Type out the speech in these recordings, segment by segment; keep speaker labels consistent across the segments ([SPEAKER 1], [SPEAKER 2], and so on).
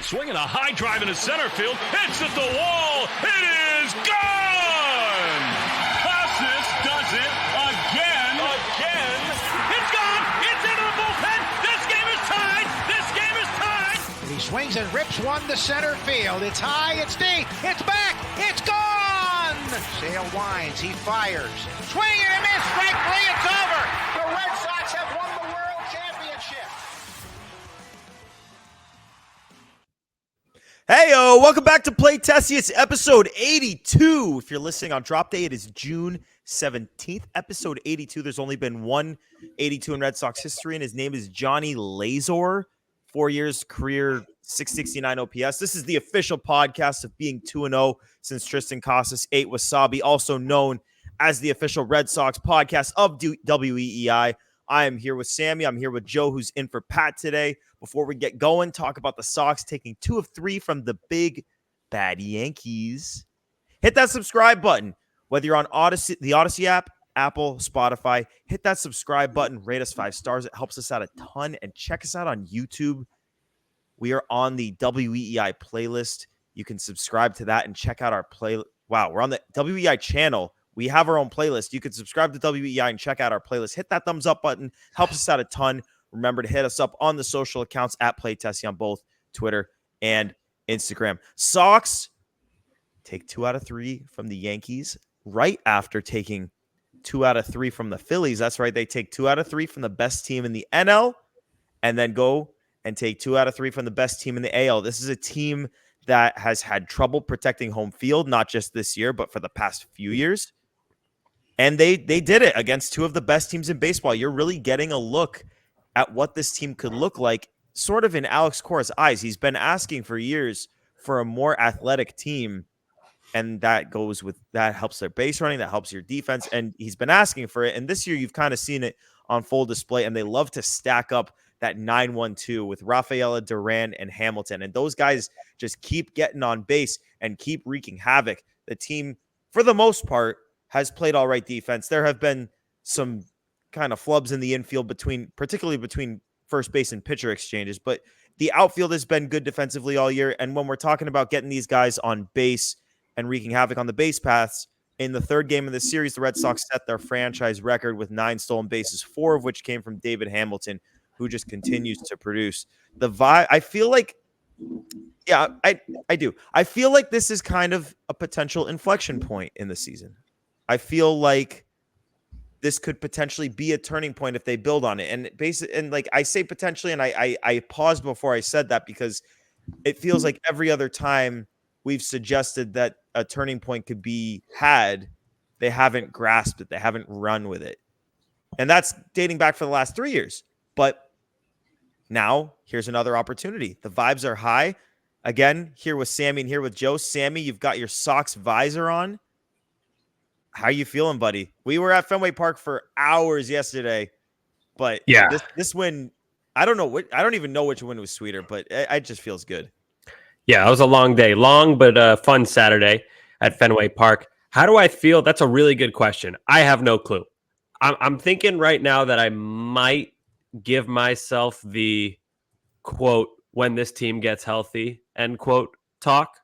[SPEAKER 1] Swinging a high drive into center field. Hits at the wall. It is gone! Casas does it again. It's gone! It's into the bullpen! This game is tied!
[SPEAKER 2] And he swings and rips one to center field. It's high, it's deep, it's back, it's gone! Sale winds, he fires. Swing and a miss, strike three, it's over! The Red Sox have won the World Championship!
[SPEAKER 3] Hey, welcome back to Play Tessie. It's episode 82. If you're listening on drop day, it is June 17th, episode 82. There's only been one 82 in Red Sox history, and his name is Johnny Lazor. 4 years, career 669 OPS. This is the official podcast of being 2-0 since Tristan Casas ate wasabi, also known as the official Red Sox podcast of WEEI. I am here with Sammy. I'm here with Joe, who's in for Pat today. Before we get going, talk about the Sox taking 2 of 3 from the big bad Yankees. Hit that subscribe button, whether you're on Odyssey, the Odyssey app, Apple, Spotify. Hit that subscribe button, rate us 5 stars. It helps us out a ton. And check us out on YouTube. We are on the WEEI playlist. You can subscribe to that and check out our play. Wow, we're on the WEEI channel. We have our own playlist. You can subscribe to WEEI and check out our playlist. Hit that thumbs up button. Helps us out a ton. Remember to hit us up on the social accounts at PlayTessie on both Twitter and Instagram. Sox take 2 out of 3 from the Yankees right after taking 2 out of 3 from the Phillies. That's right. They take 2 out of 3 from the best team in the NL and then go and take 2 out of 3 from the best team in the AL. This is a team that has had trouble protecting home field, not just this year, but for the past few years. And they did it against 2 of the best teams in baseball. You're really getting a look at what this team could look like, sort of in Alex Cora's eyes. He's been asking for years for a more athletic team, and that helps their base running, that helps your defense, and he's been asking for it. And this year, you've kind of seen it on full display, and they love to stack up that 9-1-2 with Rafaela, Duran, and Hamilton. And those guys just keep getting on base and keep wreaking havoc. The team, for the most part, has played all right defense. There have been some kind of flubs in the infield particularly between first base and pitcher exchanges, but the outfield has been good defensively all year. And when we're talking about getting these guys on base and wreaking havoc on the base paths, in the third game of the series, the Red Sox set their franchise record with 9 stolen bases, 4 of which came from David Hamilton, who just continues to produce. The vibe, I feel like, yeah, I do. I feel like this is kind of a potential inflection point in the season. I feel like this could potentially be a turning point if they build on it. And like I say potentially, and I paused before I said that because it feels like every other time we've suggested that a turning point could be had, they haven't grasped it. They haven't run with it. And that's dating back for the last 3 years. But now here's another opportunity. The vibes are high. Again, here with Sammy and here with Joe. Sammy, you've got your Sox visor on. How you feeling, buddy? We were at Fenway Park for hours yesterday, but yeah, this win, I don't even know which win was sweeter, but it just feels good.
[SPEAKER 4] Yeah, it was a long day, but fun Saturday at Fenway Park. How do I feel? That's a really good question. I have no clue. I'm thinking right now that I might give myself the quote, when this team gets healthy, end quote, talk.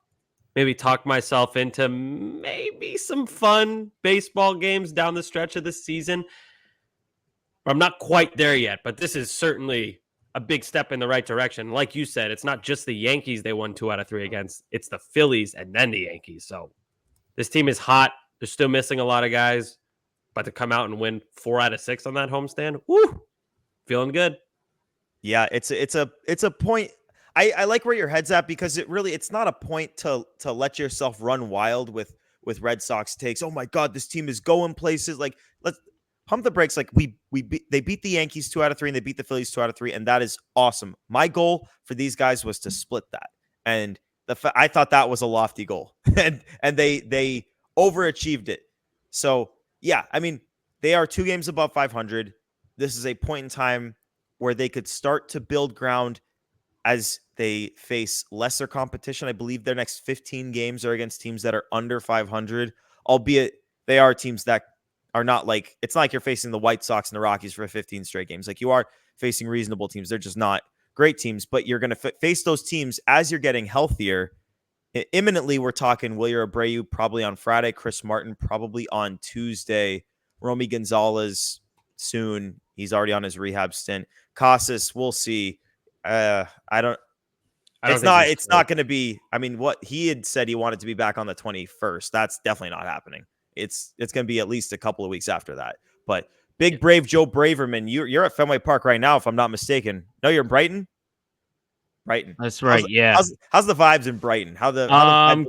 [SPEAKER 4] Maybe talk myself into maybe some fun baseball games down the stretch of the season. I'm not quite there yet, but this is certainly a big step in the right direction. Like you said, it's not just the Yankees they won 2 out of 3 against. It's the Phillies and then the Yankees. So this team is hot. They're still missing a lot of guys, but to come out and win 4 out of 6 on that homestand, woo, feeling good.
[SPEAKER 3] Yeah, it's a point. I like where your head's at because it's not a point to let yourself run wild with Red Sox takes. Oh my God, this team is going places. Like, let's pump the brakes. Like they beat the Yankees 2 out of 3 and they beat the Phillies 2 out of 3, and that is awesome. My goal for these guys was to split that, and I thought that was a lofty goal, and they overachieved it. So yeah, I mean they are 2 games above 500. This is a point in time where they could start to build ground as they face lesser competition. I believe their next 15 games are against teams that are under 500, albeit they are teams that are not like, it's not like you're facing the White Sox and the Rockies for 15 straight games. Like you are facing reasonable teams. They're just not great teams, but you're going to face those teams as you're getting healthier. Imminently, we're talking Wilyer Abreu probably on Friday, Chris Martin probably on Tuesday, Romy Gonzalez soon. He's already on his rehab stint. Casas, we'll see. I don't It's not going to be. I mean, what he had said he wanted to be back on the 21st. That's definitely not happening. It's going to be at least a couple of weeks after that. But big brave Joe Braverman, you're at Fenway Park right now, if I'm not mistaken. No, you're in Brighton. Brighton.
[SPEAKER 5] That's right.
[SPEAKER 3] How's the vibes in Brighton? How the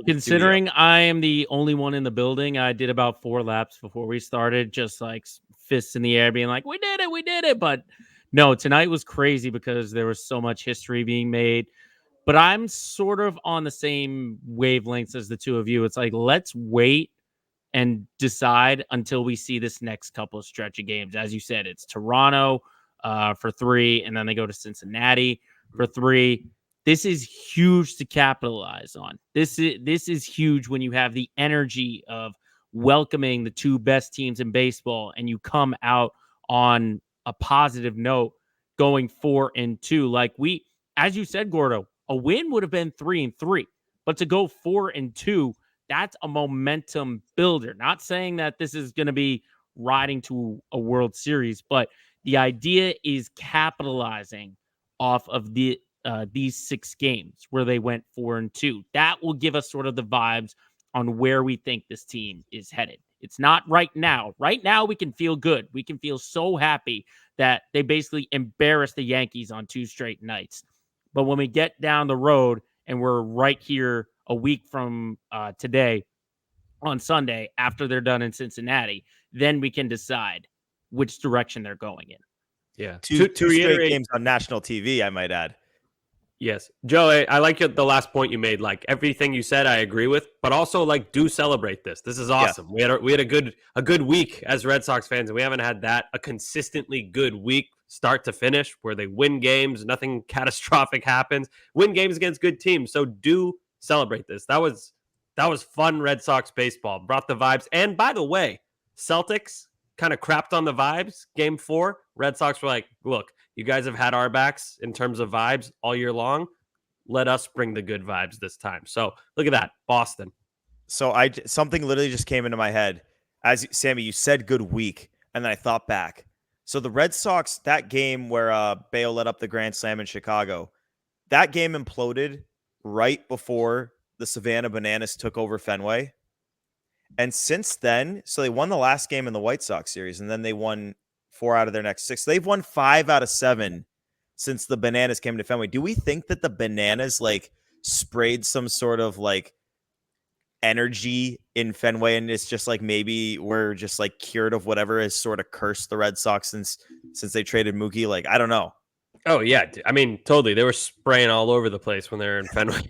[SPEAKER 5] considering I am the only one in the building, I did about 4 laps before we started, just like fists in the air, being like, "We did it!" But no, tonight was crazy because there was so much history being made. But I'm sort of on the same wavelengths as the two of you. It's like, let's wait and decide until we see this next couple of stretch of games. As you said, it's Toronto for 3, and then they go to Cincinnati for 3. This is huge to capitalize on. This is huge when you have the energy of welcoming the 2 best teams in baseball, and you come out on a positive note going 4-2. Like as you said, Gordo, a win would have been 3-3, but to go 4-2, that's a momentum builder. Not saying that this is going to be riding to a World Series, but the idea is capitalizing off of these 6 games where they went 4-2. That will give us sort of the vibes on where we think this team is headed. It's not right now. Right now, we can feel good. We can feel so happy that they basically embarrassed the Yankees on 2 straight nights. But when we get down the road and we're right here a week from today on Sunday after they're done in Cincinnati, then we can decide which direction they're going in.
[SPEAKER 4] Yeah.
[SPEAKER 3] Two straight games on national TV, I might add.
[SPEAKER 4] Yes. Joe, I like the last point you made. Like, everything you said, I agree with, but also, like, do celebrate this. This is awesome. Yeah. We had a good week as Red Sox fans, and we haven't had a consistently good week start to finish where they win games, nothing catastrophic happens, win games against good teams. So do celebrate this. That was fun Red Sox baseball. Brought the vibes. And by the way, Celtics kind of crapped on the vibes. Game 4, Red Sox were like, look, you guys have had our backs in terms of vibes all year long. Let us bring the good vibes this time. So look at that, Boston.
[SPEAKER 3] So something literally just came into my head. Sammy, you said good week, and then I thought back. So the Red Sox, that game where Bale let up the grand slam in Chicago, that game imploded right before the Savannah Bananas took over Fenway. And since then, so they won the last game in the White Sox series, and then they won 4 out of their next 6. They've won 5 out of 7 since the Bananas came to Fenway. Do we think that the Bananas sprayed some sort of energy in Fenway, and it's just maybe we're just cured of whatever has sort of cursed the Red Sox since they traded Mookie? I don't know.
[SPEAKER 4] Oh yeah, I mean, totally. They were spraying all over the place when they were in Fenway.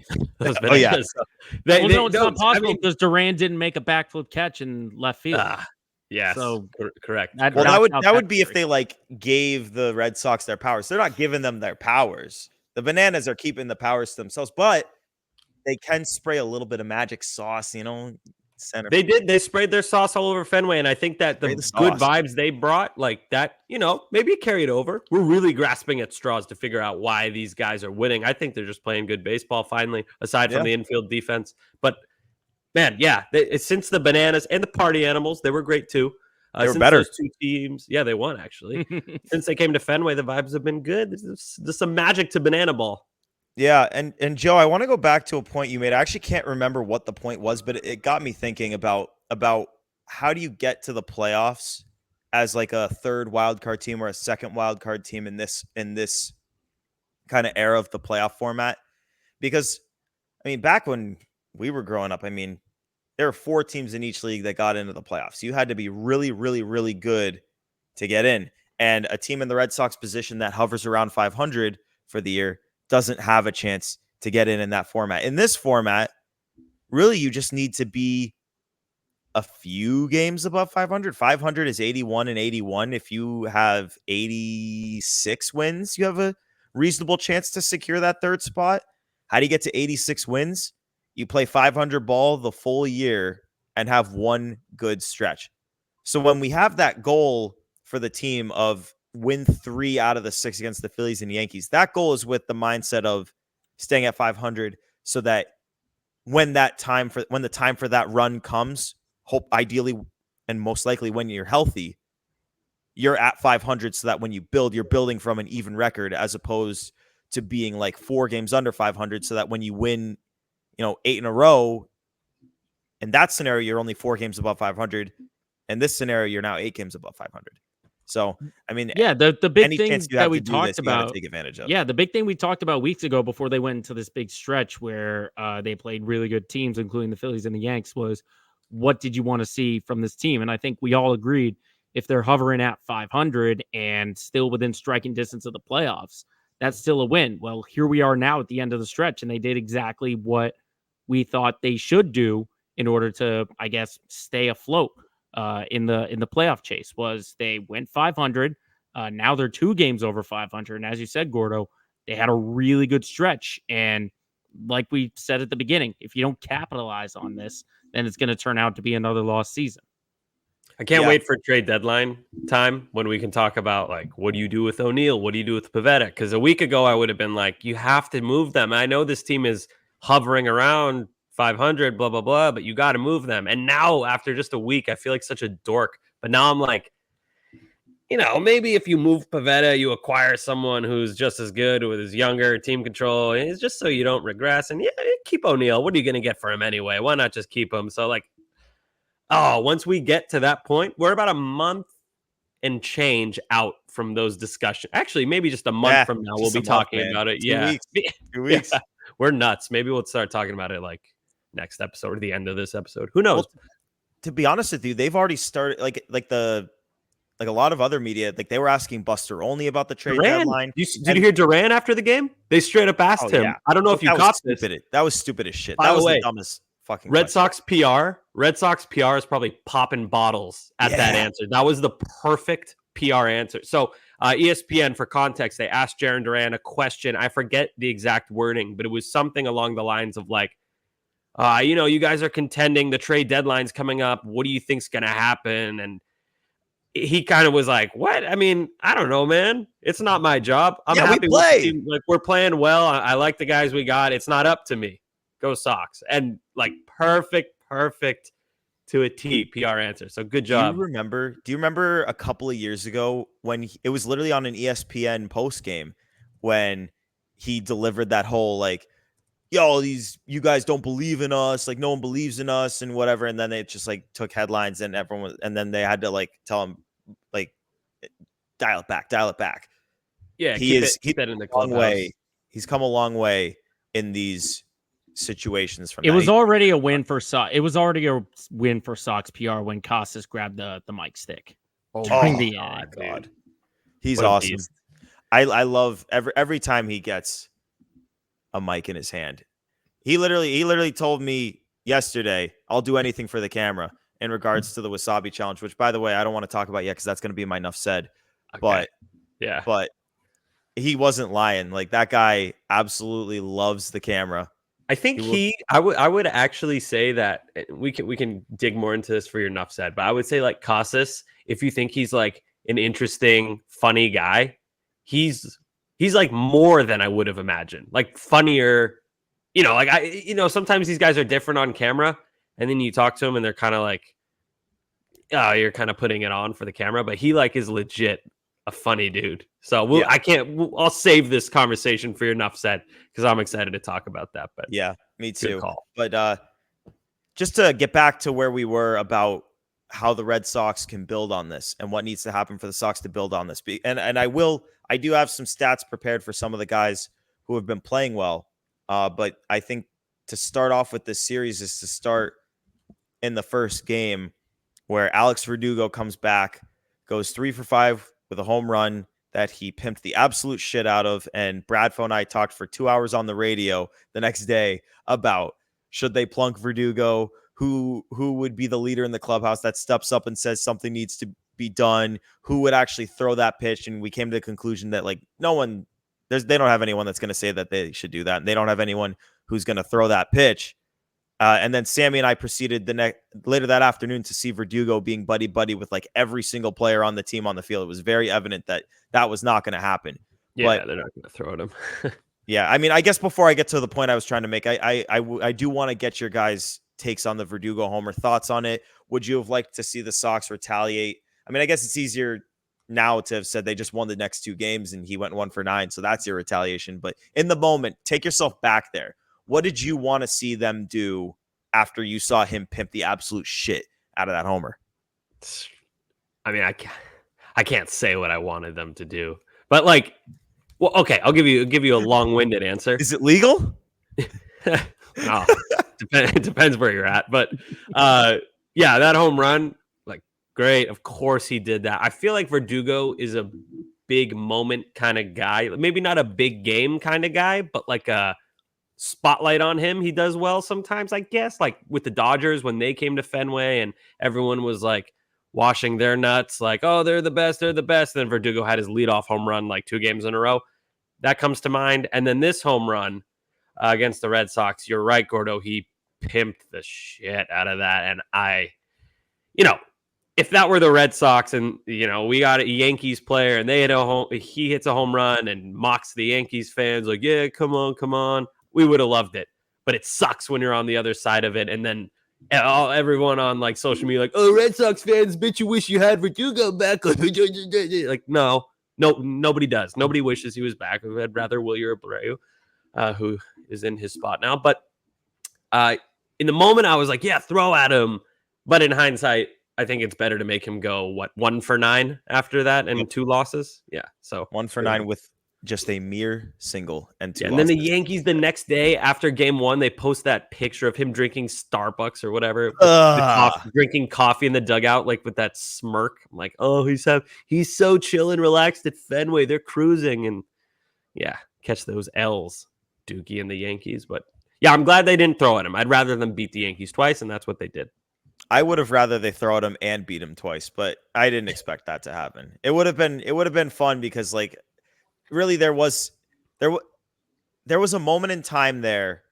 [SPEAKER 3] Oh yeah.
[SPEAKER 5] It's not possible because Duran didn't make a backflip catch in left field.
[SPEAKER 4] Yes,
[SPEAKER 5] so
[SPEAKER 4] correct.
[SPEAKER 3] That would be if they gave the Red Sox their powers. They're not giving them their powers. The Bananas are keeping the powers to themselves, but they can spray a little bit of magic sauce, center.
[SPEAKER 4] They did. They sprayed their sauce all over Fenway, and I think that the good vibes they brought, maybe carried over. We're really grasping at straws to figure out why these guys are winning. I think they're just playing good baseball finally, aside from the infield defense. But man, since the Bananas and the Party Animals, they were great too.
[SPEAKER 3] They were better.
[SPEAKER 4] Those 2 teams, they won actually. Since they came to Fenway, the vibes have been good. There's some magic to Banana Ball.
[SPEAKER 3] Yeah, and Joe, I want to go back to a point you made. I actually can't remember what the point was, but it got me thinking about how do you get to the playoffs as a 3rd wildcard team or a 2nd wildcard team in this kind of era of the playoff format? Because I mean, back when we were growing up, I mean, there were 4 teams in each league that got into the playoffs. You had to be really, really, really good to get in, and a team in the Red Sox position that hovers around 500 for the year doesn't have a chance to get in that format. In this format, really, you just need to be a few games above 500. 500 is 81 and 81. If you have 86 wins, you have a reasonable chance to secure that 3rd spot. How do you get to 86 wins? You play 500 ball the full year and have 1 good stretch. So when we have that goal for the team of win 3 out of the 6 against the Phillies and Yankees. That goal is with the mindset of staying at 500 so that when the time for that run comes, hope ideally and most likely when you're healthy, you're at 500 so that when you build, you're building from an even record as opposed to being like 4 games under 500 so that when you win, 8 in a row, in that scenario, you're only 4 games above 500. In this scenario, you're now 8 games above 500. So, I mean,
[SPEAKER 5] yeah, the big
[SPEAKER 3] any
[SPEAKER 5] thing
[SPEAKER 3] chance you
[SPEAKER 5] that
[SPEAKER 3] have
[SPEAKER 5] we
[SPEAKER 3] to do
[SPEAKER 5] talked
[SPEAKER 3] this, you got
[SPEAKER 5] about,
[SPEAKER 3] to take advantage of.
[SPEAKER 5] yeah, the big thing we talked about weeks ago before they went into this big stretch where they played really good teams, including the Phillies and the Yanks, was what did you want to see from this team? And I think we all agreed if they're hovering at 500 and still within striking distance of the playoffs, that's still a win. Well, here we are now at the end of the stretch, and they did exactly what we thought they should do in order to, I guess, stay afloat in the playoff chase. Was they went 500. Now they're 2 games over 500. And as you said, Gordo, they had a really good stretch. And like we said at the beginning, if you don't capitalize on this, then it's going to turn out to be another lost season.
[SPEAKER 4] I can't wait for trade deadline time when we can talk about, like, what do you do with O'Neill? What do you do with Pivetta? Because a week ago, I would have been like, you have to move them. I know this team is hovering around 500, blah, blah, blah, but you got to move them. And now, after just a week, I feel like such a dork. But now I'm like, maybe if you move Pivetta, you acquire someone who's just as good with his younger team control. It's just so you don't regress. And keep O'Neill. What are you going to get for him anyway? Why not just keep him? So, once we get to that point, we're about a month and change out from those discussions. Actually, maybe just a month from now, we'll be talking about it.
[SPEAKER 3] 2 weeks.
[SPEAKER 4] Yeah. We're nuts. Maybe we'll start talking about it next episode or the end of this episode. Who knows?
[SPEAKER 3] Well, to be honest with you, they've already started like a lot of other media, they were asking Buster Olney about the trade deadline.
[SPEAKER 4] Did you hear Duran after the game? They straight up asked him.
[SPEAKER 3] Yeah.
[SPEAKER 4] I don't know if you caught this.
[SPEAKER 3] That was stupid as shit.
[SPEAKER 4] By
[SPEAKER 3] That was
[SPEAKER 4] the way,
[SPEAKER 3] the dumbest fucking
[SPEAKER 4] Red
[SPEAKER 3] question.
[SPEAKER 4] Sox PR is probably popping bottles at that answer. That was the perfect PR answer. So ESPN, for context, they asked Jarren Duran a question. I forget the exact wording, but it was something along the lines of you guys are contending, the trade deadline's coming up. What do you think's going to happen? And he kind of was like, what? I mean, I don't know, man. It's not my job. I'm happy with the team. We're playing well. I like the guys we got. It's not up to me. Go Sox. And perfect to a T PR answer. So good job.
[SPEAKER 3] Do you remember a couple of years ago when it was literally on an ESPN post game when he delivered that whole yo, you guys don't believe in us, no one believes in us and whatever, and then they just took headlines and and then they had to tell him dial it back.
[SPEAKER 4] Yeah, keep that in the clubhouse.
[SPEAKER 3] He's come a long way in these situations from
[SPEAKER 5] It was already a win for Sox. It was already a win for Sox PR when Costas grabbed the mic stick. During the
[SPEAKER 3] God. He's awesome. I love every time he gets a mic in his hand. He literally told me yesterday, I'll do anything for the camera in regards to the Wasabi Challenge, which, by the way, I don't want to talk about yet because that's going to be my enough said. Okay. But he wasn't lying. That guy absolutely loves the camera.
[SPEAKER 4] I think I would actually say that we can dig more into this for your enough said, but I would say Casas, if you think he's an interesting, funny guy, he's more than I would have imagined. Funnier, sometimes these guys are different on camera, and then you talk to them and they're kind of oh, you're kind of putting it on for the camera, but he is legit a funny dude. So I'll save this conversation for your enough said because I'm excited to talk about that. But
[SPEAKER 3] yeah, me too.
[SPEAKER 4] Call.
[SPEAKER 3] But just to get back to where we were about how the Red Sox can build on this and what needs to happen for the Sox to build on this. And I do have some stats prepared for some of the guys who have been playing well. But I think to start off with this series is to start in the first game where Alex Verdugo comes back, goes 3 for 5 with a home run that he pimped the absolute shit out of. And Bradfo and I talked for 2 hours on the radio the next day about should they plunk Verdugo, who would be the leader in the clubhouse that steps up and says something needs to be done, who would actually throw that pitch. And we came to the conclusion that no one, they don't have anyone that's going to say that they should do that. And they don't have anyone who's going to throw that pitch. And then Sammy and I proceeded later that afternoon to see Verdugo being buddy with like every single player on the team on the field. It was very evident that that was not going to happen.
[SPEAKER 4] Yeah,
[SPEAKER 3] but
[SPEAKER 4] they're not going to throw at him.
[SPEAKER 3] yeah, I mean, I guess before I get to the point I was trying to make, I do want to get your guys' takes on the Verdugo homer, thoughts on it. Would you have liked to see the Sox retaliate? I mean, I guess it's easier now to have said they just won the next 2 games and he went 1 for 9, so that's your retaliation. But in the moment, take yourself back there. What did you want to see them do after you saw him pimp the absolute shit out of that homer?
[SPEAKER 4] I mean, I can't say what I wanted them to do, but like, well, okay, I'll give you a long-winded answer.
[SPEAKER 3] Is it legal?
[SPEAKER 4] No, it depends where you're at, but yeah, that home run, like, great. Of course he did that. I feel like Verdugo is a big moment kind of guy, maybe not a big game kind of guy, but like a spotlight on him, he does well sometimes, I guess. Like with the Dodgers when they came to Fenway and everyone was like washing their nuts, like, oh, they're the best. And then Verdugo had his leadoff home run like 2 games in a row. That comes to mind. And then this home run against the Red Sox, you're right, Gordo. He pimped the shit out of that. And if that were the Red Sox and, we got a Yankees player and he hits a home run and mocks the Yankees fans like, yeah, come on. We would have loved it. But it sucks when you're on the other side of it. And then everyone on like social media, like, oh, Red Sox fans, bitch, you wish you had Verdugo back. Like, no, nobody does. Nobody wishes he was back. I'd rather Wilyer Abreu, who is in his spot now. But in the moment, I was like, yeah, throw at him. But in hindsight, I think it's better to make him go, 1 for 9 after that and 2 losses? Yeah, so
[SPEAKER 3] 1 for 9 with just a mere single and 2
[SPEAKER 4] and
[SPEAKER 3] losses.
[SPEAKER 4] then the Yankees the next day after game 1, they post that picture of him drinking Starbucks or whatever, drinking coffee in the dugout, like with that smirk. I'm like, oh, he's so chill and relaxed at Fenway. They're cruising, and yeah, catch those L's, Doogie and the Yankees. But yeah, I'm glad they didn't throw at him. I'd rather them beat the Yankees twice, and that's what they did.
[SPEAKER 3] I would have rather they throw at him and beat him twice, but I didn't expect that to happen. It would have been fun because like really there was a moment in time there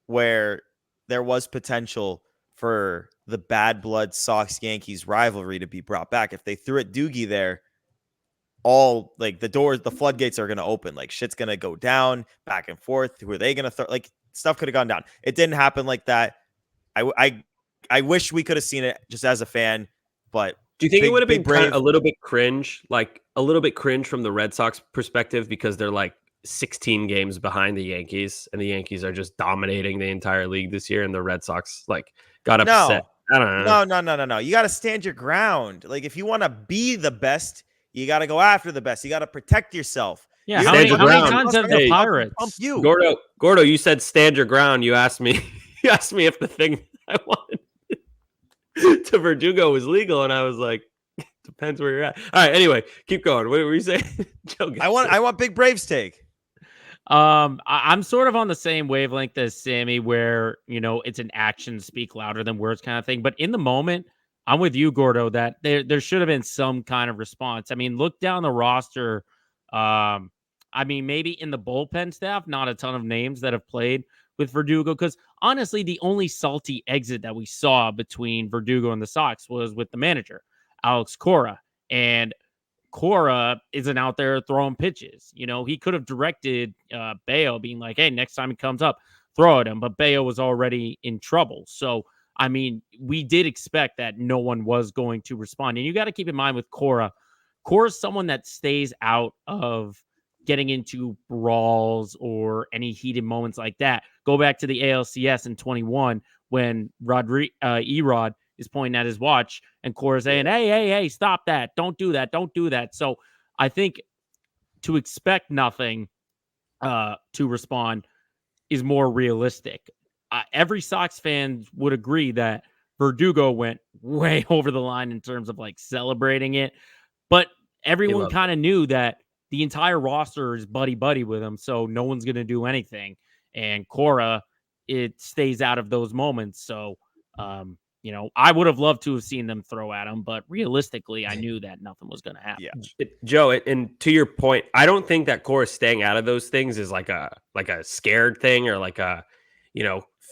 [SPEAKER 3] where there was potential for the bad blood Sox Yankees rivalry to be brought back. If they threw at Doogie there, all like the floodgates are going to open, like shit's going to go down back and forth. Who are they going to throw? Like stuff could have gone down. It didn't happen like that. I wish we could have seen it just as a fan, but
[SPEAKER 4] do you think it would have been kind of a little bit cringe, from the Red Sox perspective because they're like 16 games behind the Yankees and the Yankees are just dominating the entire league this year and the Red Sox like got upset? I don't know.
[SPEAKER 3] No. You got to stand your ground. Like if you want to be the best, you got to go after the best. You got to protect yourself.
[SPEAKER 5] Yeah, how many times have the Pirates?
[SPEAKER 3] You.
[SPEAKER 4] Gordo, you said stand your ground. You asked me if the thing I wanted to Verdugo was legal, and I was like, depends where you're at. All right, anyway, keep going. What were you saying?
[SPEAKER 3] I want Big Braves take.
[SPEAKER 5] I'm sort of on the same wavelength as Sammy, where it's an actions speak louder than words kind of thing. But in the moment, I'm with you, Gordo, that there should have been some kind of response. I mean, look down the roster. Maybe in the bullpen staff, not a ton of names that have played with Verdugo, because honestly, the only salty exit that we saw between Verdugo and the Sox was with the manager, Alex Cora. And Cora isn't out there throwing pitches. He could have directed Bayo, being like, hey, next time he comes up, throw at him. But Bayo was already in trouble. So, I mean, we did expect that no one was going to respond. And you got to keep in mind with Cora, Cora's someone that stays out of getting into brawls or any heated moments like that. Go back to the ALCS in 21 when Erod is pointing at his watch and Cora's saying, hey, stop that. Don't do that. So I think to expect nothing to respond is more realistic. Every Sox fan would agree that Verdugo went way over the line in terms of like celebrating it. But everyone kind of knew that the entire roster is buddy with him, so no one's going to do anything. And Cora, it stays out of those moments. So, I would have loved to have seen them throw at him, but realistically, I knew that nothing was going to happen.
[SPEAKER 3] Yeah.
[SPEAKER 4] Joe, and to your point, I don't think that Cora staying out of those things is like a scared thing or like a,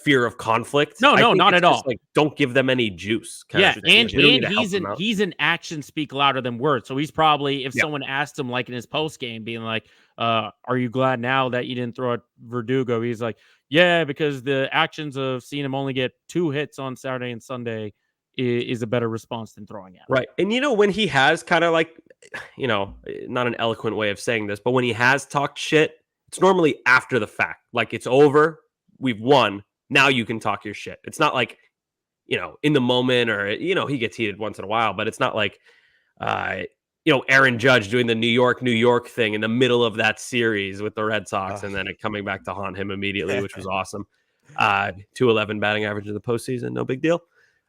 [SPEAKER 4] fear of conflict.
[SPEAKER 5] No,
[SPEAKER 4] I think
[SPEAKER 5] not
[SPEAKER 4] it's
[SPEAKER 5] at
[SPEAKER 4] just
[SPEAKER 5] all.
[SPEAKER 4] like, don't give them any juice.
[SPEAKER 5] Yeah, and
[SPEAKER 4] he's
[SPEAKER 5] he's an actions speak louder than words. So he's probably, if
[SPEAKER 4] Yeah.
[SPEAKER 5] someone asked him like in his post game, being like, "Are you glad now that you didn't throw at Verdugo?" He's like, "Yeah, because the actions of seeing him only get 2 hits on Saturday and Sunday is a better response than throwing at him."
[SPEAKER 4] Right. And when he has kind of like, not an eloquent way of saying this, but when he has talked shit, it's normally after the fact. Like, it's over, we've won, now you can talk your shit. It's not like, in the moment, or, he gets heated once in a while, but it's not like, Aaron Judge doing the New York thing in the middle of that series with the Red Sox, and then it coming back to haunt him immediately, which was awesome. 211 batting average in the postseason, no big deal.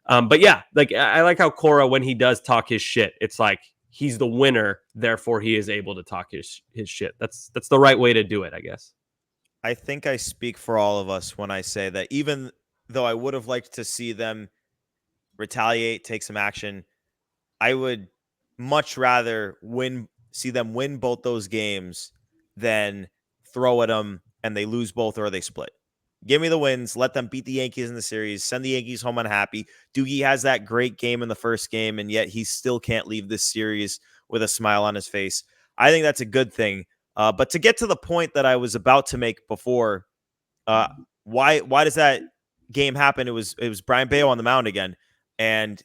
[SPEAKER 4] But yeah, like, I like how Cora, when he does talk his shit, it's like he's the winner, therefore he is able to talk his shit. That's the right way to do it, I guess.
[SPEAKER 3] I think I speak for all of us when I say that even though I would have liked to see them retaliate, take some action, I would much rather see them win both those games than throw at them and they lose both or they split. Give me the wins. Let them beat the Yankees in the series. Send the Yankees home unhappy. Doogie has that great game in the first game, and yet he still can't leave this series with a smile on his face. I think that's a good thing. But to get to the point that I was about to make before, why does that game happen? It was Brian Bayo on the mound again, and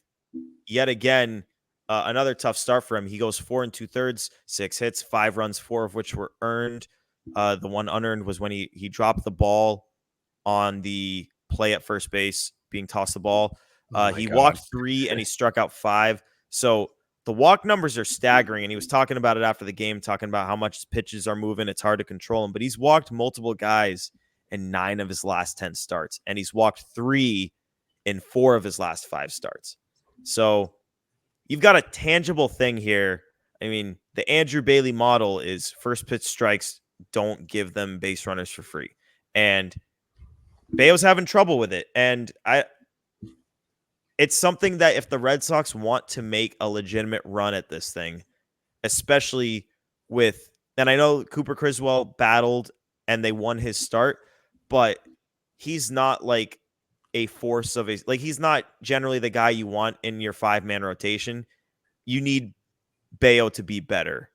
[SPEAKER 3] yet again, another tough start for him. He goes 4 2/3, 6 hits, 5 runs, 4 of which were earned. The one unearned was when he dropped the ball on the play at first base, being tossed the ball. He walked 3 and he struck out 5. So the walk numbers are staggering. And he was talking about it after the game, talking about how much his pitches are moving. It's hard to control him, but he's walked multiple guys in 9 of his last 10 starts. And he's walked 3 in 4 of his last 5 starts. So you've got a tangible thing here. I mean, the Andrew Bailey model is first pitch strikes, don't give them base runners for free. And Bayo's having trouble with it. And it's something that if the Red Sox want to make a legitimate run at this thing, especially with, and I know Cooper Criswell battled and they won his start, but he's not like a force of he's not generally the guy you want in your 5-man rotation. You need Bayo to be better.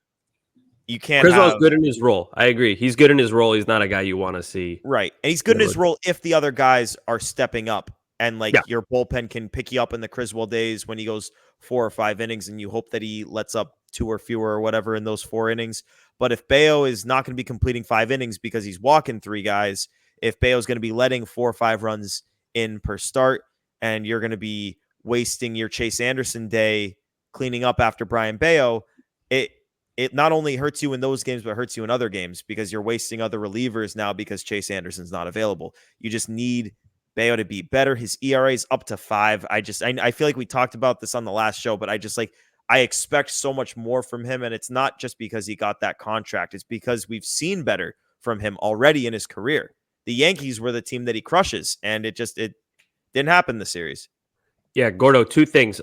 [SPEAKER 3] You can't.
[SPEAKER 4] Criswell's good in his role. I agree. He's good in his role. He's not a guy you want to see.
[SPEAKER 3] Right. And he's good in his role if the other guys are stepping up and your bullpen can pick you up in the Criswell days when he goes 4 or 5 innings and you hope that he lets up 2 or fewer or whatever in those 4 innings. But if Bayo is not going to be completing 5 innings because he's walking 3 guys, if Bayo's going to be letting 4 or 5 runs in per start and you're going to be wasting your Chase Anderson day cleaning up after Brian Bayo, it not only hurts you in those games, but hurts you in other games because you're wasting other relievers now because Chase Anderson's not available. You just need Bayo to be better. His ERA is up to 5. I feel like we talked about this on the last show, but I expect so much more from him. And it's not just because he got that contract. It's because we've seen better from him already in his career. The Yankees were the team that he crushes, and it didn't happen this series.
[SPEAKER 4] Yeah, Gordo, 2 things.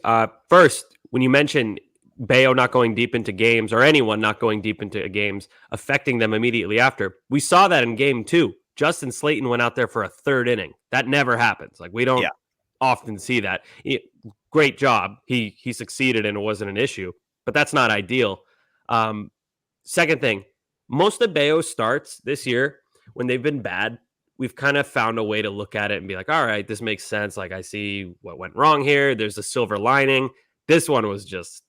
[SPEAKER 4] First, when you mention Bayo not going deep into games or anyone not going deep into games, affecting them immediately after, we saw that in game 2. Justin Slayton went out there for a 3rd inning. That never happens. Like, we don't often see that. Great job. He succeeded and it wasn't an issue, but that's not ideal. Second thing, most of Bayo's starts this year, when they've been bad, we've kind of found a way to look at it and be like, all right, this makes sense. Like, I see what went wrong here. There's a silver lining. This one was just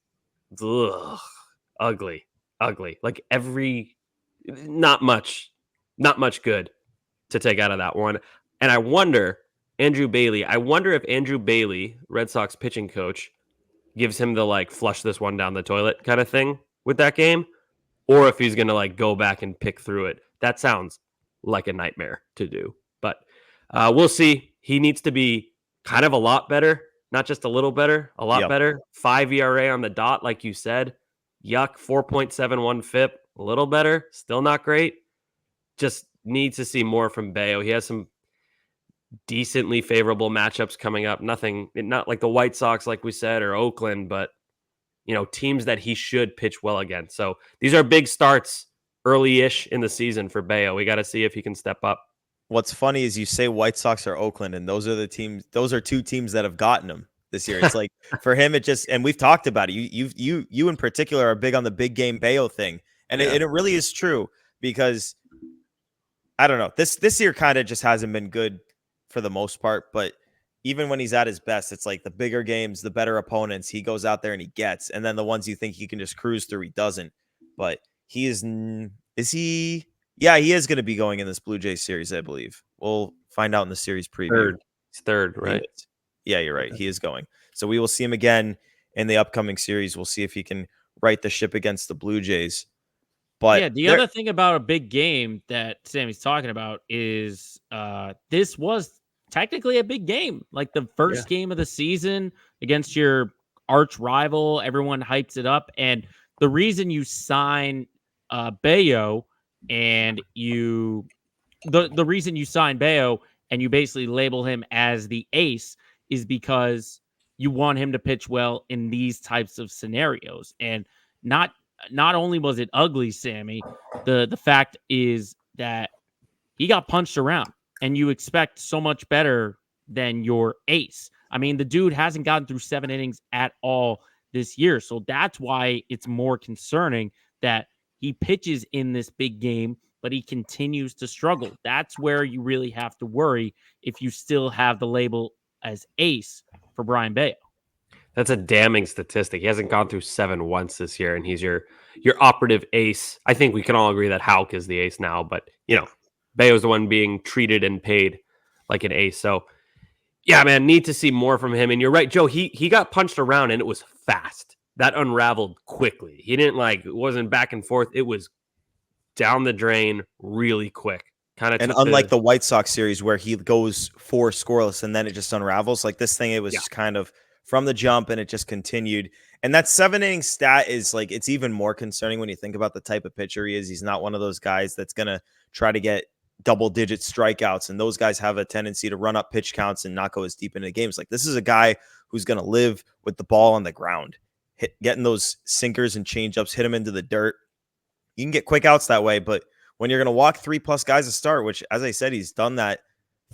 [SPEAKER 4] ugly. Like, not much good to take out of that one. And I wonder if Andrew Bailey, Red Sox pitching coach, gives him the flush this one down the toilet kind of thing with that game, or if he's going to go back and pick through it. That sounds like a nightmare to do, but we'll see. He needs to be kind of a lot better, not just a little better, a lot better. 5 ERA on the dot, like you said. Yuck, 4.71 FIP, a little better, still not great. Just needs to see more from Bayo. He has some decently favorable matchups coming up. Not like the White Sox, like we said, or Oakland, but teams that he should pitch well against. So these are big starts early-ish in the season for Bayo. We got to see if he can step up.
[SPEAKER 3] what's funny is you say White Sox or Oakland, and those are two teams that have gotten him this year. It's like for him, it just, and we've talked about it. You in particular are big on the big game Bayo thing, and it really is true because I don't know, this year kind of just hasn't been good for the most part, but even when he's at his best, it's like the bigger games, the better opponents, he goes out there and he gets, and then the ones you think he can just cruise through, he doesn't. But he is he? Yeah, he is going to be going in this Blue Jays series, I believe. We'll find out in the series preview.
[SPEAKER 4] Third, right?
[SPEAKER 3] Yeah, you're right. He is going. So we will see him again in the upcoming series. We'll see if he can right the ship against the Blue Jays. But
[SPEAKER 5] yeah, the other thing about a big game that Sammy's talking about is this was technically a big game. Like the first game of the season against your arch rival, everyone hypes it up. And the reason you sign Bayo and the reason you sign Bayo and you basically label him as the ace is because you want him to pitch well in these types of scenarios. And not only was it ugly, Sammy, the fact is that he got punched around, and you expect so much better than your ace. I mean, the dude hasn't gotten through 7 innings at all this year, so that's why it's more concerning that he pitches in this big game, but he continues to struggle. That's where you really have to worry if you still have the label as ace for Brian Bayo.
[SPEAKER 4] That's a damning statistic. He hasn't gone through 7 once this year, and he's your operative ace. I think we can all agree that Houck is the ace now, but Bayo's the one being treated and paid like an ace. So yeah, man, need to see more from him. And you're right, Joe. He got punched around, and it was fast. That unraveled quickly. He didn't it wasn't back and forth. It was down the drain really quick.
[SPEAKER 3] And unlike the White Sox series where he goes 4 scoreless and then it just unravels, like this thing, it was just kind of from the jump and it just continued. And that 7-inning stat is like, it's even more concerning when you think about the type of pitcher he is. He's not one of those guys that's going to try to get double-digit strikeouts, and those guys have a tendency to run up pitch counts and not go as deep into games. Like this is a guy who's going to live with the ball on the ground, getting those sinkers and changeups, hit him into the dirt. You can get quick outs that way, but when you're going to walk 3+ guys to start, which, as I said, he's done that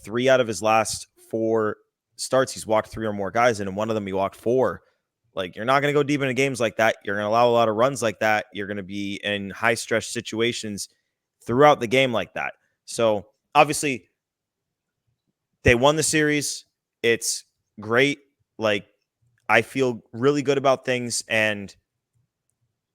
[SPEAKER 3] 3 out of his last 4 starts, he's walked 3 or more guys, and in one of them he walked 4. Like, you're not going to go deep into games like that. You're going to allow a lot of runs like that. You're going to be in high stress situations throughout the game like that. So obviously they won the series. It's great. Like, I feel really good about things, and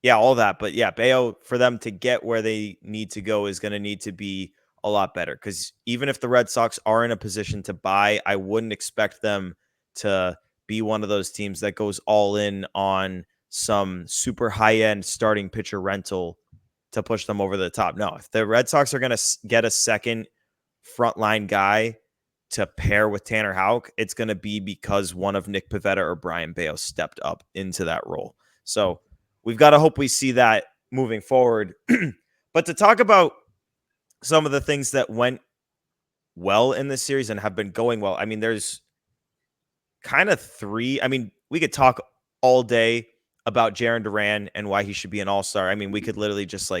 [SPEAKER 3] yeah, all that. But yeah, Bayo, for them to get where they need to go, is going to need to be a lot better, because even if the Red Sox are in a position to buy, I wouldn't expect them to be one of those teams that goes all in on some super high-end starting pitcher rental to push them over the top. No, if the Red Sox are going to get a second frontline guy to pair with Tanner Houck, it's going to be because one of Nick Pivetta or Brian Bayo stepped up into that role. So we've got to hope we see that moving forward. But to talk about some of the things that went well in this series and have been going well, I mean, there's kind of 3. I mean, we could talk all day about Jarren Duran and why he should be an all-star. I mean, we could literally just